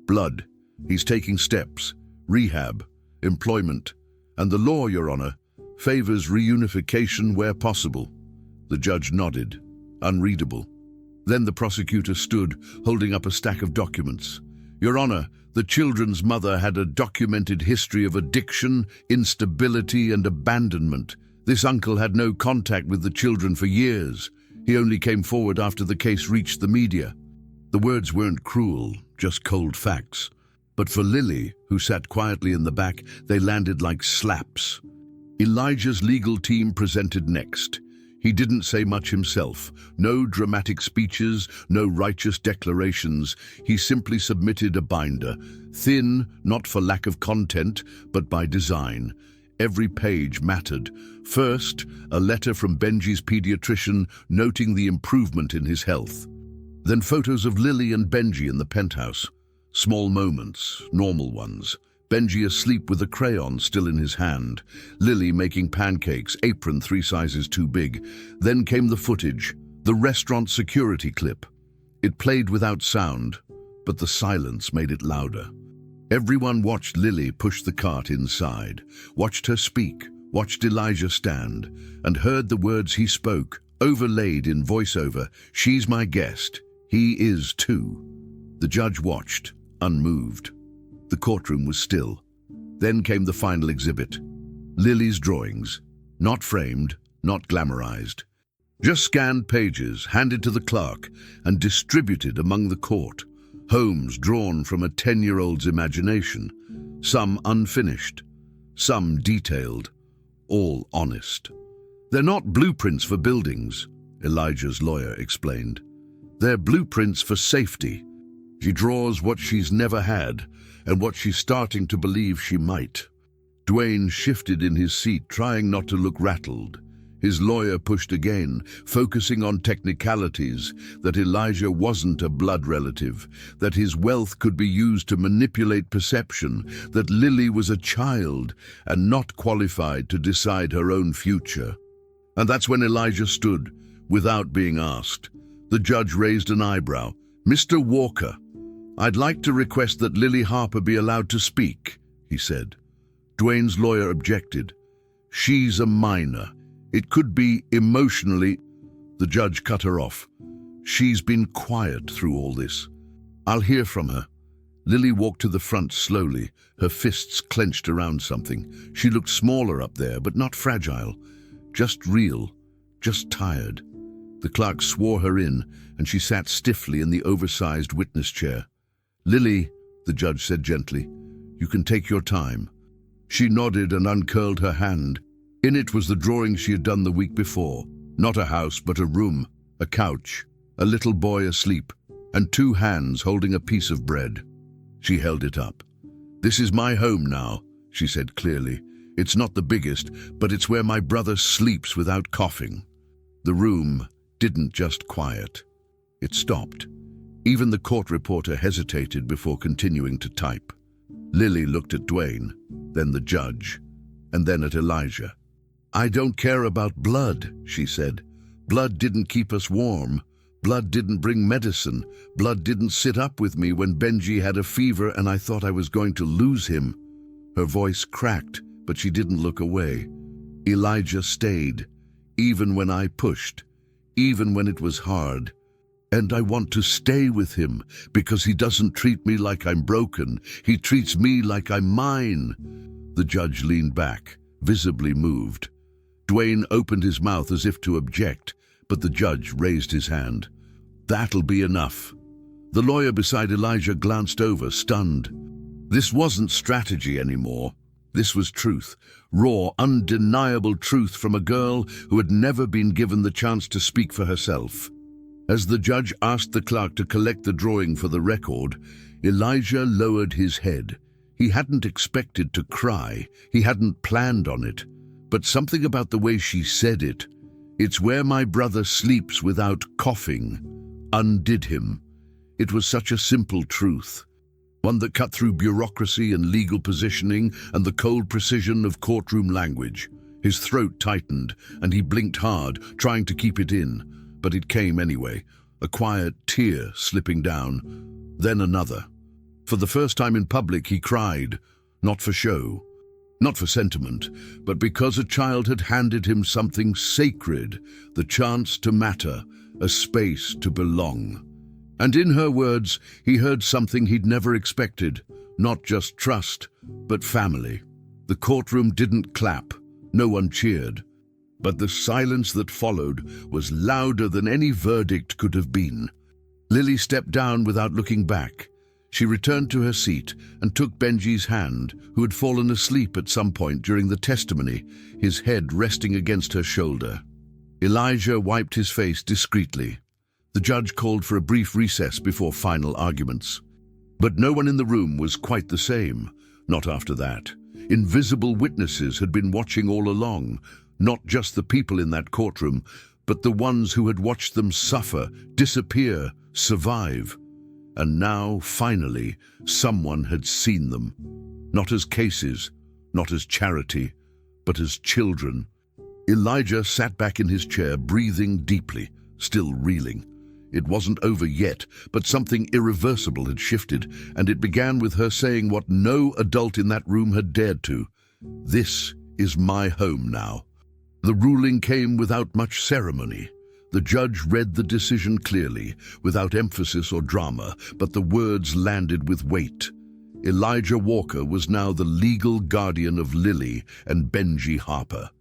"Blood. He's taking steps. Rehab. Employment. And the law, Your Honor, favors reunification where possible." The judge nodded, unreadable. Then the prosecutor stood, holding up a stack of documents. "Your Honor, the children's mother had a documented history of addiction, instability, and abandonment. This uncle had no contact with the children for years. He only came forward after the case reached the media." The words weren't cruel, just cold facts. But for Lily, who sat quietly in the back, they landed like slaps. Elijah's legal team presented next. He didn't say much himself. No dramatic speeches, no righteous declarations. He simply submitted a binder. Thin, not for lack of content, but by design. Every page mattered. First, a letter from Benji's pediatrician noting the improvement in his health. Then photos of Lily and Benji in the penthouse. Small moments, normal ones. Benji asleep with a crayon still in his hand. Lily making pancakes, apron 3 sizes too big. Then came the footage, the restaurant security clip. It played without sound, but the silence made it louder. Everyone watched Lily push the cart inside, watched her speak, watched Elijah stand, and heard the words he spoke, overlaid in voiceover. "She's my guest. He is too." The judge watched, unmoved. The courtroom was still. Then came the final exhibit. Lily's drawings, not framed, not glamorized. Just scanned pages, handed to the clerk, and distributed among the court. Homes drawn from a 10-year-old's imagination. some unfinished, some detailed, all honest. "They're not blueprints for buildings," Elijah's lawyer explained. "They're blueprints for safety." She draws what she's never had and what she's starting to believe she might. Dwayne shifted in his seat, trying not to look rattled. His lawyer pushed again, focusing on technicalities, that Elijah wasn't a blood relative, that his wealth could be used to manipulate perception, that Lily was a child and not qualified to decide her own future. And that's when Elijah stood, without being asked. The judge raised an eyebrow. "Mr. Walker, I'd like to request that Lily Harper be allowed to speak," he said. Dwayne's lawyer objected. "She's a minor. It could be emotionally—" The judge cut her off. "She's been quiet through all this. I'll hear from her." Lily walked to the front slowly, her fists clenched around something. She looked smaller up there, but not fragile. Just real, just tired. The clerk swore her in, and she sat stiffly in the oversized witness chair. "Lily," the judge said gently, "you can take your time." She nodded and uncurled her hand. In it was the drawing she had done the week before. Not a house, but a room, a couch, a little boy asleep, and two hands holding a piece of bread. She held it up. "This is my home now," she said clearly. "It's not the biggest, but it's where my brother sleeps without coughing." The room didn't just quiet. It stopped. Even the court reporter hesitated before continuing to type. Lily looked at Dwayne, then the judge, and then at Elijah. "I don't care about blood," she said. "Blood didn't keep us warm. Blood didn't bring medicine. Blood didn't sit up with me when Benji had a fever and I thought I was going to lose him." Her voice cracked, but she didn't look away. "Elijah stayed, even when I pushed, even when it was hard. And I want to stay with him because he doesn't treat me like I'm broken. He treats me like I'm mine." The judge leaned back, visibly moved. Dwayne opened his mouth as if to object, but the judge raised his hand. "That'll be enough." The lawyer beside Elijah glanced over, stunned. This wasn't strategy anymore. This was truth, raw, undeniable truth from a girl who had never been given the chance to speak for herself. As the judge asked the clerk to collect the drawing for the record, Elijah lowered his head. He hadn't expected to cry. He hadn't planned on it. But something about the way she said it, "It's where my brother sleeps without coughing," undid him. It was such a simple truth, one that cut through bureaucracy and legal positioning and the cold precision of courtroom language. His throat tightened, and he blinked hard, trying to keep it in. But it came anyway, a quiet tear slipping down, then another. For the first time in public, he cried, not for show, not for sentiment, but because a child had handed him something sacred, the chance to matter, a space to belong. And in her words, he heard something he'd never expected, not just trust, but family. The courtroom didn't clap, no one cheered. But the silence that followed was louder than any verdict could have been. Lily stepped down without looking back. She returned to her seat and took Benji's hand, who had fallen asleep at some point during the testimony, his head resting against her shoulder. Elijah wiped his face discreetly. The judge called for a brief recess before final arguments. But no one in the room was quite the same, not after that. Invisible witnesses had been watching all along, not just the people in that courtroom, but the ones who had watched them suffer, disappear, survive. And now, finally, someone had seen them. Not as cases, not as charity, but as children. Elijah sat back in his chair, breathing deeply, still reeling. It wasn't over yet, but something irreversible had shifted, and it began with her saying what no adult in that room had dared to. "This is my home now." The ruling came without much ceremony. The judge read the decision clearly, without emphasis or drama, but the words landed with weight. Elijah Walker was now the legal guardian of Lily and Benji Harper.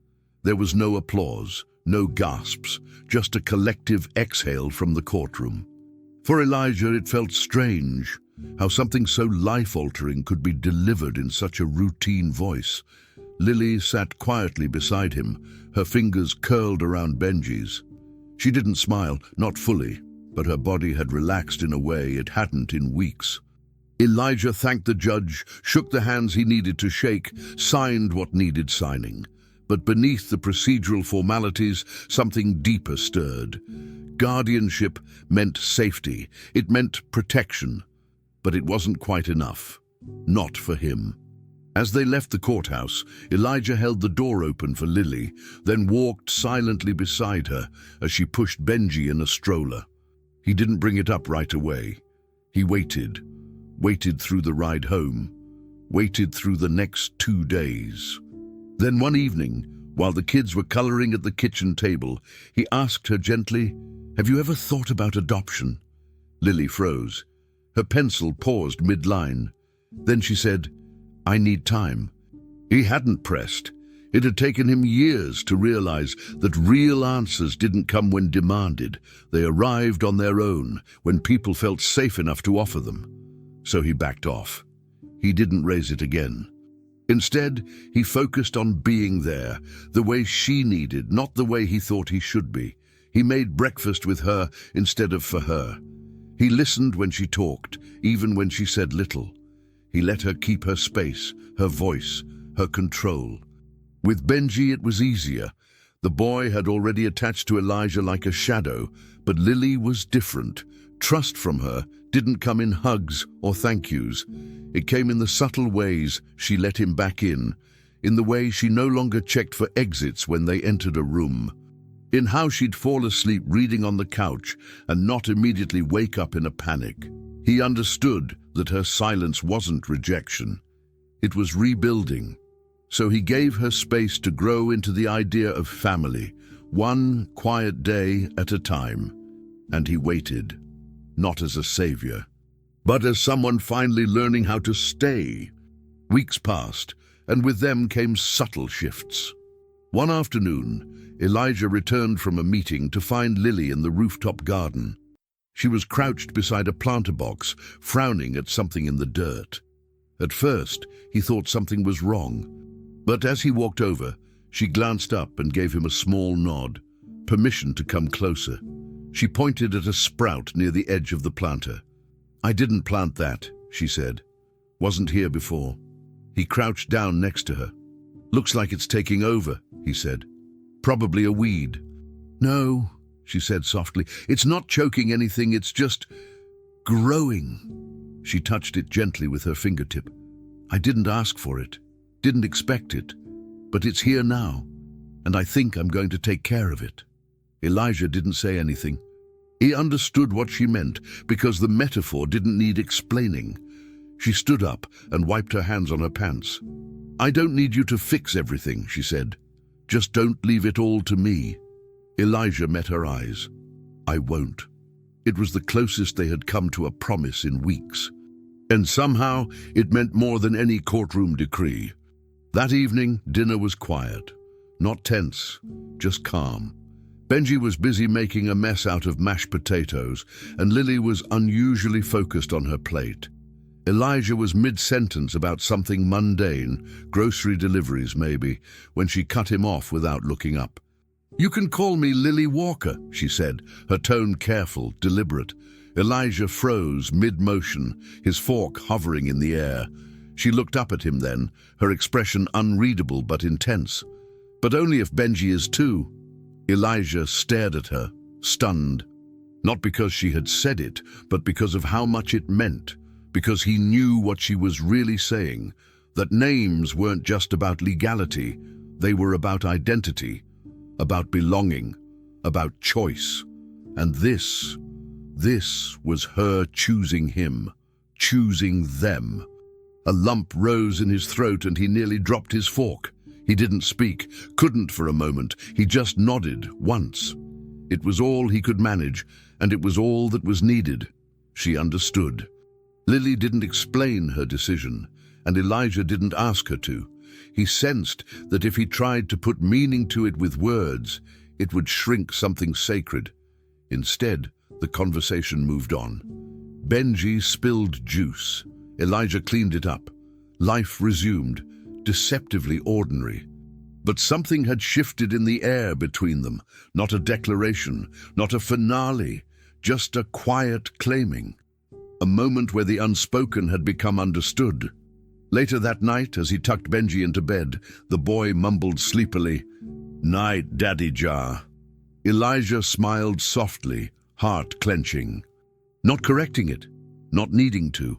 There was no applause, no gasps, just a collective exhale from the courtroom. For Elijah, it felt strange how something so life-altering could be delivered in such a routine voice. Lily sat quietly beside him, her fingers curled around Benji's. She didn't smile, not fully, but her body had relaxed in a way it hadn't in weeks. Elijah thanked the judge, shook the hands he needed to shake, signed what needed signing. But beneath the procedural formalities, something deeper stirred. Guardianship meant safety. It meant protection. But it wasn't quite enough. Not for him. As they left the courthouse, Elijah held the door open for Lily, then walked silently beside her as she pushed Benji in a stroller. He didn't bring it up right away. He waited through the ride home, waited through the next 2 days. Then one evening, while the kids were coloring at the kitchen table, he asked her gently, "Have you ever thought about adoption?" Lily froze. Her pencil paused mid-line. Then she said, "I need time." He hadn't pressed. It had taken him years to realize that real answers didn't come when demanded. They arrived on their own, when people felt safe enough to offer them. So he backed off. He didn't raise it again. Instead, he focused on being there, the way she needed, not the way he thought he should be. He made breakfast with her instead of for her. He listened when she talked, even when she said little. He let her keep her space, her voice, her control. With Benji, it was easier. The boy had already attached to Elijah like a shadow, but Lily was different. Trust from her didn't come in hugs or thank yous. It came in the subtle ways she let him back in the way she no longer checked for exits when they entered a room, in how she'd fall asleep reading on the couch and not immediately wake up in a panic. He understood that her silence wasn't rejection. It was rebuilding. So he gave her space to grow into the idea of family, one quiet day at a time. And he waited, not as a savior, but as someone finally learning how to stay. Weeks passed, and with them came subtle shifts. One afternoon, Elijah returned from a meeting to find Lily in the rooftop garden. She was crouched beside a planter box, frowning at something in the dirt. At first, he thought something was wrong. But as he walked over, she glanced up and gave him a small nod, permission to come closer. She pointed at a sprout near the edge of the planter. "I didn't plant that," she said. "Wasn't here before." He crouched down next to her. "Looks like it's taking over," he said. "Probably a weed." "No," she said softly. "It's not choking anything, it's just growing." She touched it gently with her fingertip. "I didn't ask for it, didn't expect it, but it's here now, and I think I'm going to take care of it." Elijah didn't say anything. He understood what she meant, because the metaphor didn't need explaining. She stood up and wiped her hands on her pants. "I don't need you to fix everything," she said. "Just don't leave it all to me." Elijah met her eyes. "I won't." It was the closest they had come to a promise in weeks. And somehow, it meant more than any courtroom decree. That evening, dinner was quiet. Not tense, just calm. Benji was busy making a mess out of mashed potatoes, and Lily was unusually focused on her plate. Elijah was mid-sentence about something mundane, grocery deliveries maybe, when she cut him off without looking up. "You can call me Lily Walker," she said, her tone careful, deliberate. Elijah froze mid-motion, his fork hovering in the air. She looked up at him then, her expression unreadable but intense. "But only if Benji is too." Elijah stared at her, stunned. Not because she had said it, but because of how much it meant. Because he knew what she was really saying, that names weren't just about legality, they were about identity, about belonging, about choice. And this was her choosing him, choosing them. A lump rose in his throat and he nearly dropped his fork. He didn't speak, couldn't for a moment. He just nodded once. It was all he could manage, and it was all that was needed. She understood. Lily didn't explain her decision, and Elijah didn't ask her to. He sensed that if he tried to put meaning to it with words, it would shrink something sacred. Instead, The conversation moved on. Benji spilled juice. Elijah cleaned it up. Life resumed, deceptively ordinary. But something had shifted in the air between them. Not a declaration, not a finale, just a quiet claiming. A moment where the unspoken had become understood. Later that night, as he tucked Benji into bed, the boy mumbled sleepily, "Night, Daddy Jar." Elijah smiled softly, heart clenching. Not correcting it, not needing to.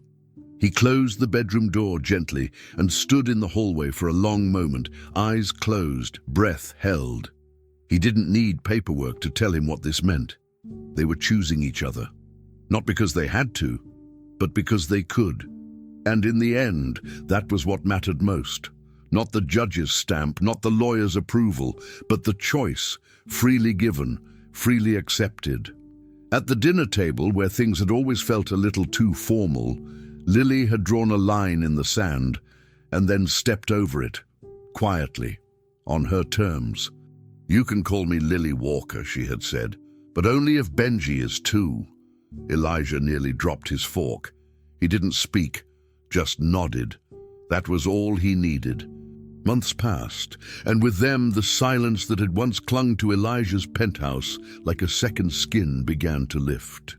He closed the bedroom door gently and stood in the hallway for a long moment, eyes closed, breath held. He didn't need paperwork to tell him what this meant. They were choosing each other. Not because they had to, but because they could. And in the end, that was what mattered most. Not the judge's stamp, not the lawyer's approval, but the choice, freely given, freely accepted. At the dinner table, where things had always felt a little too formal, Lily had drawn a line in the sand and then stepped over it, quietly, on her terms. "You can call me Lily Walker," she had said, "but only if Benji is too." Elijah nearly dropped his fork. He didn't speak, just nodded. That was all he needed. Months passed, and with them the silence that had once clung to Elijah's penthouse like a second skin began to lift.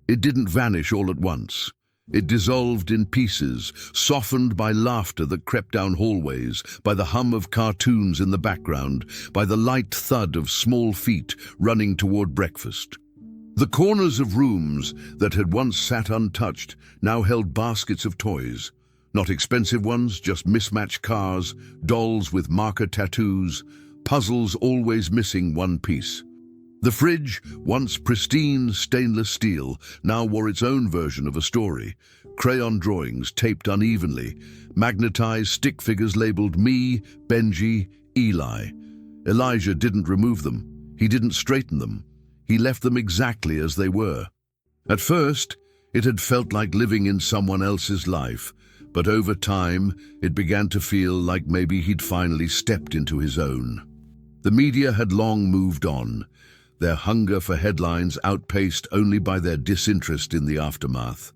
It didn't vanish all at once. It dissolved in pieces, softened by laughter that crept down hallways, by the hum of cartoons in the background, by the light thud of small feet running toward breakfast. The corners of rooms that had once sat untouched now held baskets of toys. Not expensive ones, just mismatched cars, dolls with marker tattoos, puzzles always missing one piece. The fridge, once pristine stainless steel, now wore its own version of a story. Crayon drawings taped unevenly, magnetized stick figures labeled me, Benji, Eli. Elijah didn't remove them. He didn't straighten them. He left them exactly as they were. At first, it had felt like living in someone else's life, but over time, it began to feel like maybe he'd finally stepped into his own. The media had long moved on, their hunger for headlines outpaced only by their disinterest in the aftermath.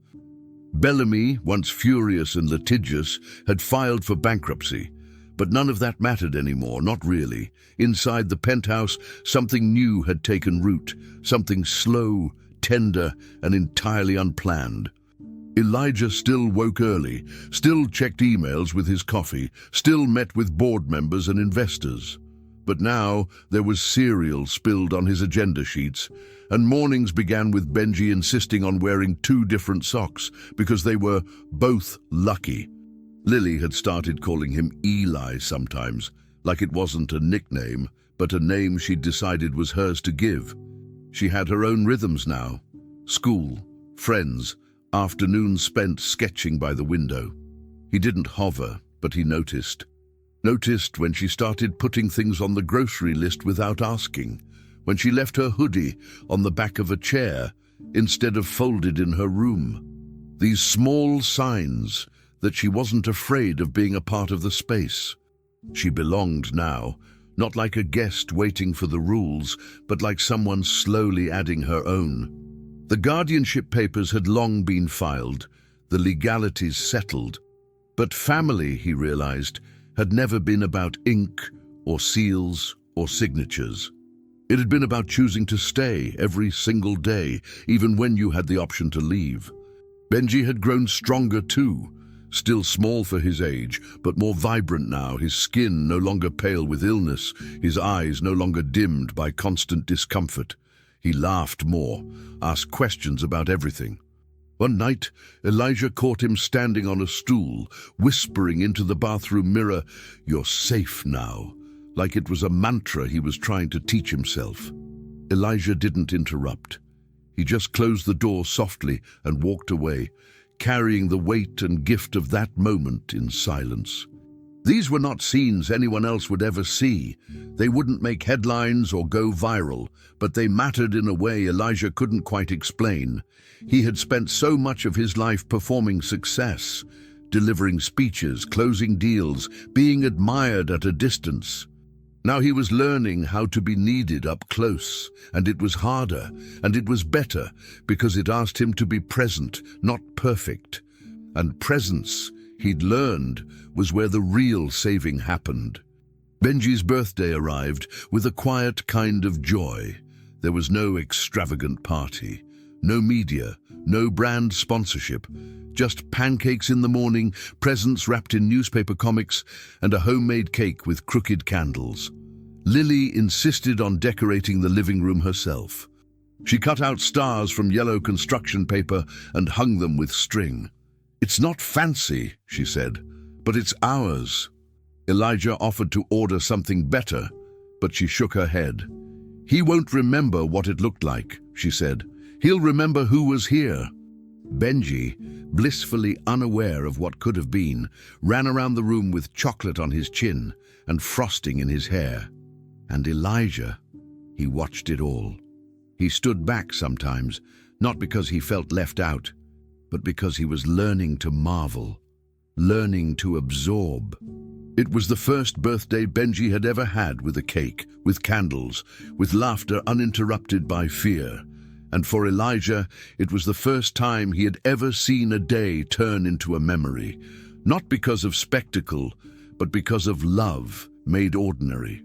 Bellamy, once furious and litigious, had filed for bankruptcy, but none of that mattered anymore, not really. Inside the penthouse, something new had taken root, something slow, tender, and entirely unplanned. Elijah still woke early, still checked emails with his coffee, still met with board members and investors. But now there was cereal spilled on his agenda sheets, and mornings began with Benji insisting on wearing 2 different socks because they were both lucky. Lily had started calling him Eli sometimes, like it wasn't a nickname, but a name she'd decided was hers to give. She had her own rhythms now. School, friends, afternoons spent sketching by the window. He didn't hover, but he noticed. Noticed when she started putting things on the grocery list without asking, when she left her hoodie on the back of a chair instead of folded in her room. These small signs that she wasn't afraid of being a part of the space. She belonged now, not like a guest waiting for the rules, but like someone slowly adding her own. The guardianship papers had long been filed, the legalities settled. But family, he realized, had never been about ink or seals or signatures. It had been about choosing to stay every single day, even when you had the option to leave. Benji had grown stronger too, still small for his age, but more vibrant now, his skin no longer pale with illness, his eyes no longer dimmed by constant discomfort. He laughed more, asked questions about everything. One night, Elijah caught him standing on a stool, whispering into the bathroom mirror, "You're safe now," like it was a mantra he was trying to teach himself. Elijah didn't interrupt. He just closed the door softly and walked away, carrying the weight and gift of that moment in silence. These were not scenes anyone else would ever see. They wouldn't make headlines or go viral, but they mattered in a way Elijah couldn't quite explain. He had spent so much of his life performing success, delivering speeches, closing deals, being admired at a distance. Now he was learning how to be needed up close, and it was harder, and it was better, because it asked him to be present, not perfect. And presence, he'd learned, was where the real saving happened. Benji's birthday arrived with a quiet kind of joy. There was no extravagant party, no media, no brand sponsorship, just pancakes in the morning, presents wrapped in newspaper comics, and a homemade cake with crooked candles. Lily insisted on decorating the living room herself. She cut out stars from yellow construction paper and hung them with string. "It's not fancy," she said, "but it's ours." Elijah offered to order something better, but she shook her head. "He won't remember what it looked like," she said. "He'll remember who was here." Benji, blissfully unaware of what could have been, ran around the room with chocolate on his chin and frosting in his hair. And Elijah, he watched it all. He stood back sometimes, not because he felt left out, but because he was learning to marvel, learning to absorb. It was the first birthday Benji had ever had, with a cake, with candles, with laughter uninterrupted by fear. And for Elijah, it was the first time he had ever seen a day turn into a memory, not because of spectacle, but because of love made ordinary.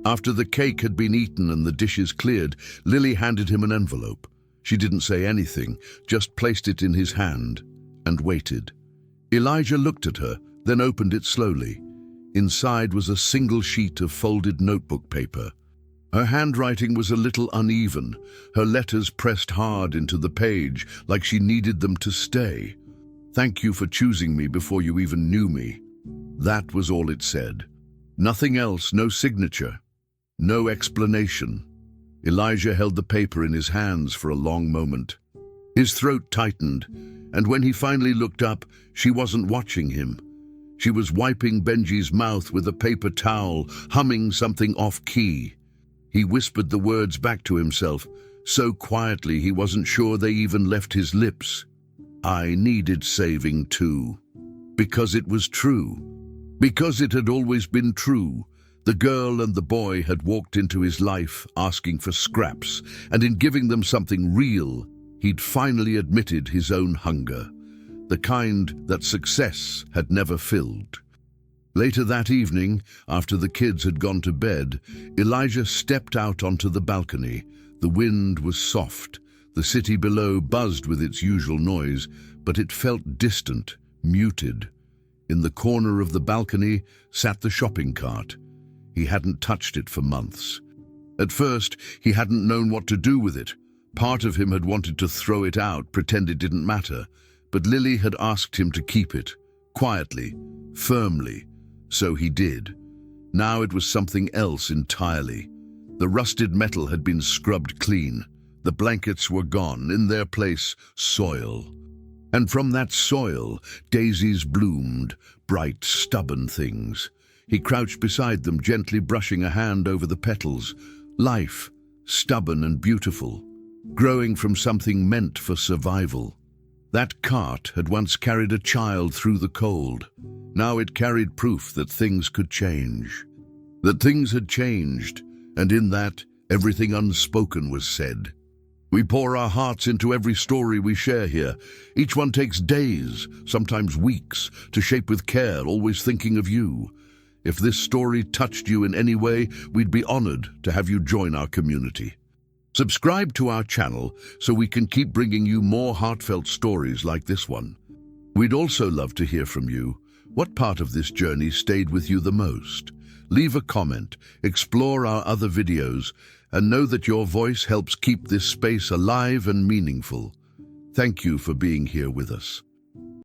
After the cake had been eaten and the dishes cleared, Lily handed him an envelope. She didn't say anything, just placed it in his hand and waited. Elijah looked at her, then opened it slowly. Inside was a single sheet of folded notebook paper. Her handwriting was a little uneven, her letters pressed hard into the page, like she needed them to stay. "Thank you for choosing me before you even knew me." That was all it said. Nothing else, no signature, no explanation. Elijah held the paper in his hands for a long moment. His throat tightened, and when he finally looked up, she wasn't watching him. She was wiping Benji's mouth with a paper towel, humming something off-key. He whispered the words back to himself, so quietly he wasn't sure they even left his lips. "I needed saving too." Because it was true. Because it had always been true. The girl and the boy had walked into his life asking for scraps, and in giving them something real, he'd finally admitted his own hunger. The kind that success had never filled. Later that evening, after the kids had gone to bed, Elijah stepped out onto the balcony. The wind was soft. The city below buzzed with its usual noise, but it felt distant, muted. In the corner of the balcony sat the shopping cart. He hadn't touched it for months. At first, he hadn't known what to do with it. Part of him had wanted to throw it out, pretend it didn't matter. But Lily had asked him to keep it, quietly, firmly. So he did. Now it was something else entirely. The rusted metal had been scrubbed clean. The blankets were gone, in their place, soil. And from that soil, daisies bloomed, bright, stubborn things. He crouched beside them, gently brushing a hand over the petals. Life, stubborn and beautiful, growing from something meant for survival. That cart had once carried a child through the cold. Now it carried proof that things could change. That things had changed, and in that, everything unspoken was said. We pour our hearts into every story we share here. Each one takes days, sometimes weeks, to shape with care, always thinking of you. If this story touched you in any way, we'd be honored to have you join our community. Subscribe to our channel so we can keep bringing you more heartfelt stories like this one. We'd also love to hear from you. What part of this journey stayed with you the most? Leave a comment, explore our other videos, and know that your voice helps keep this space alive and meaningful. Thank you for being here with us.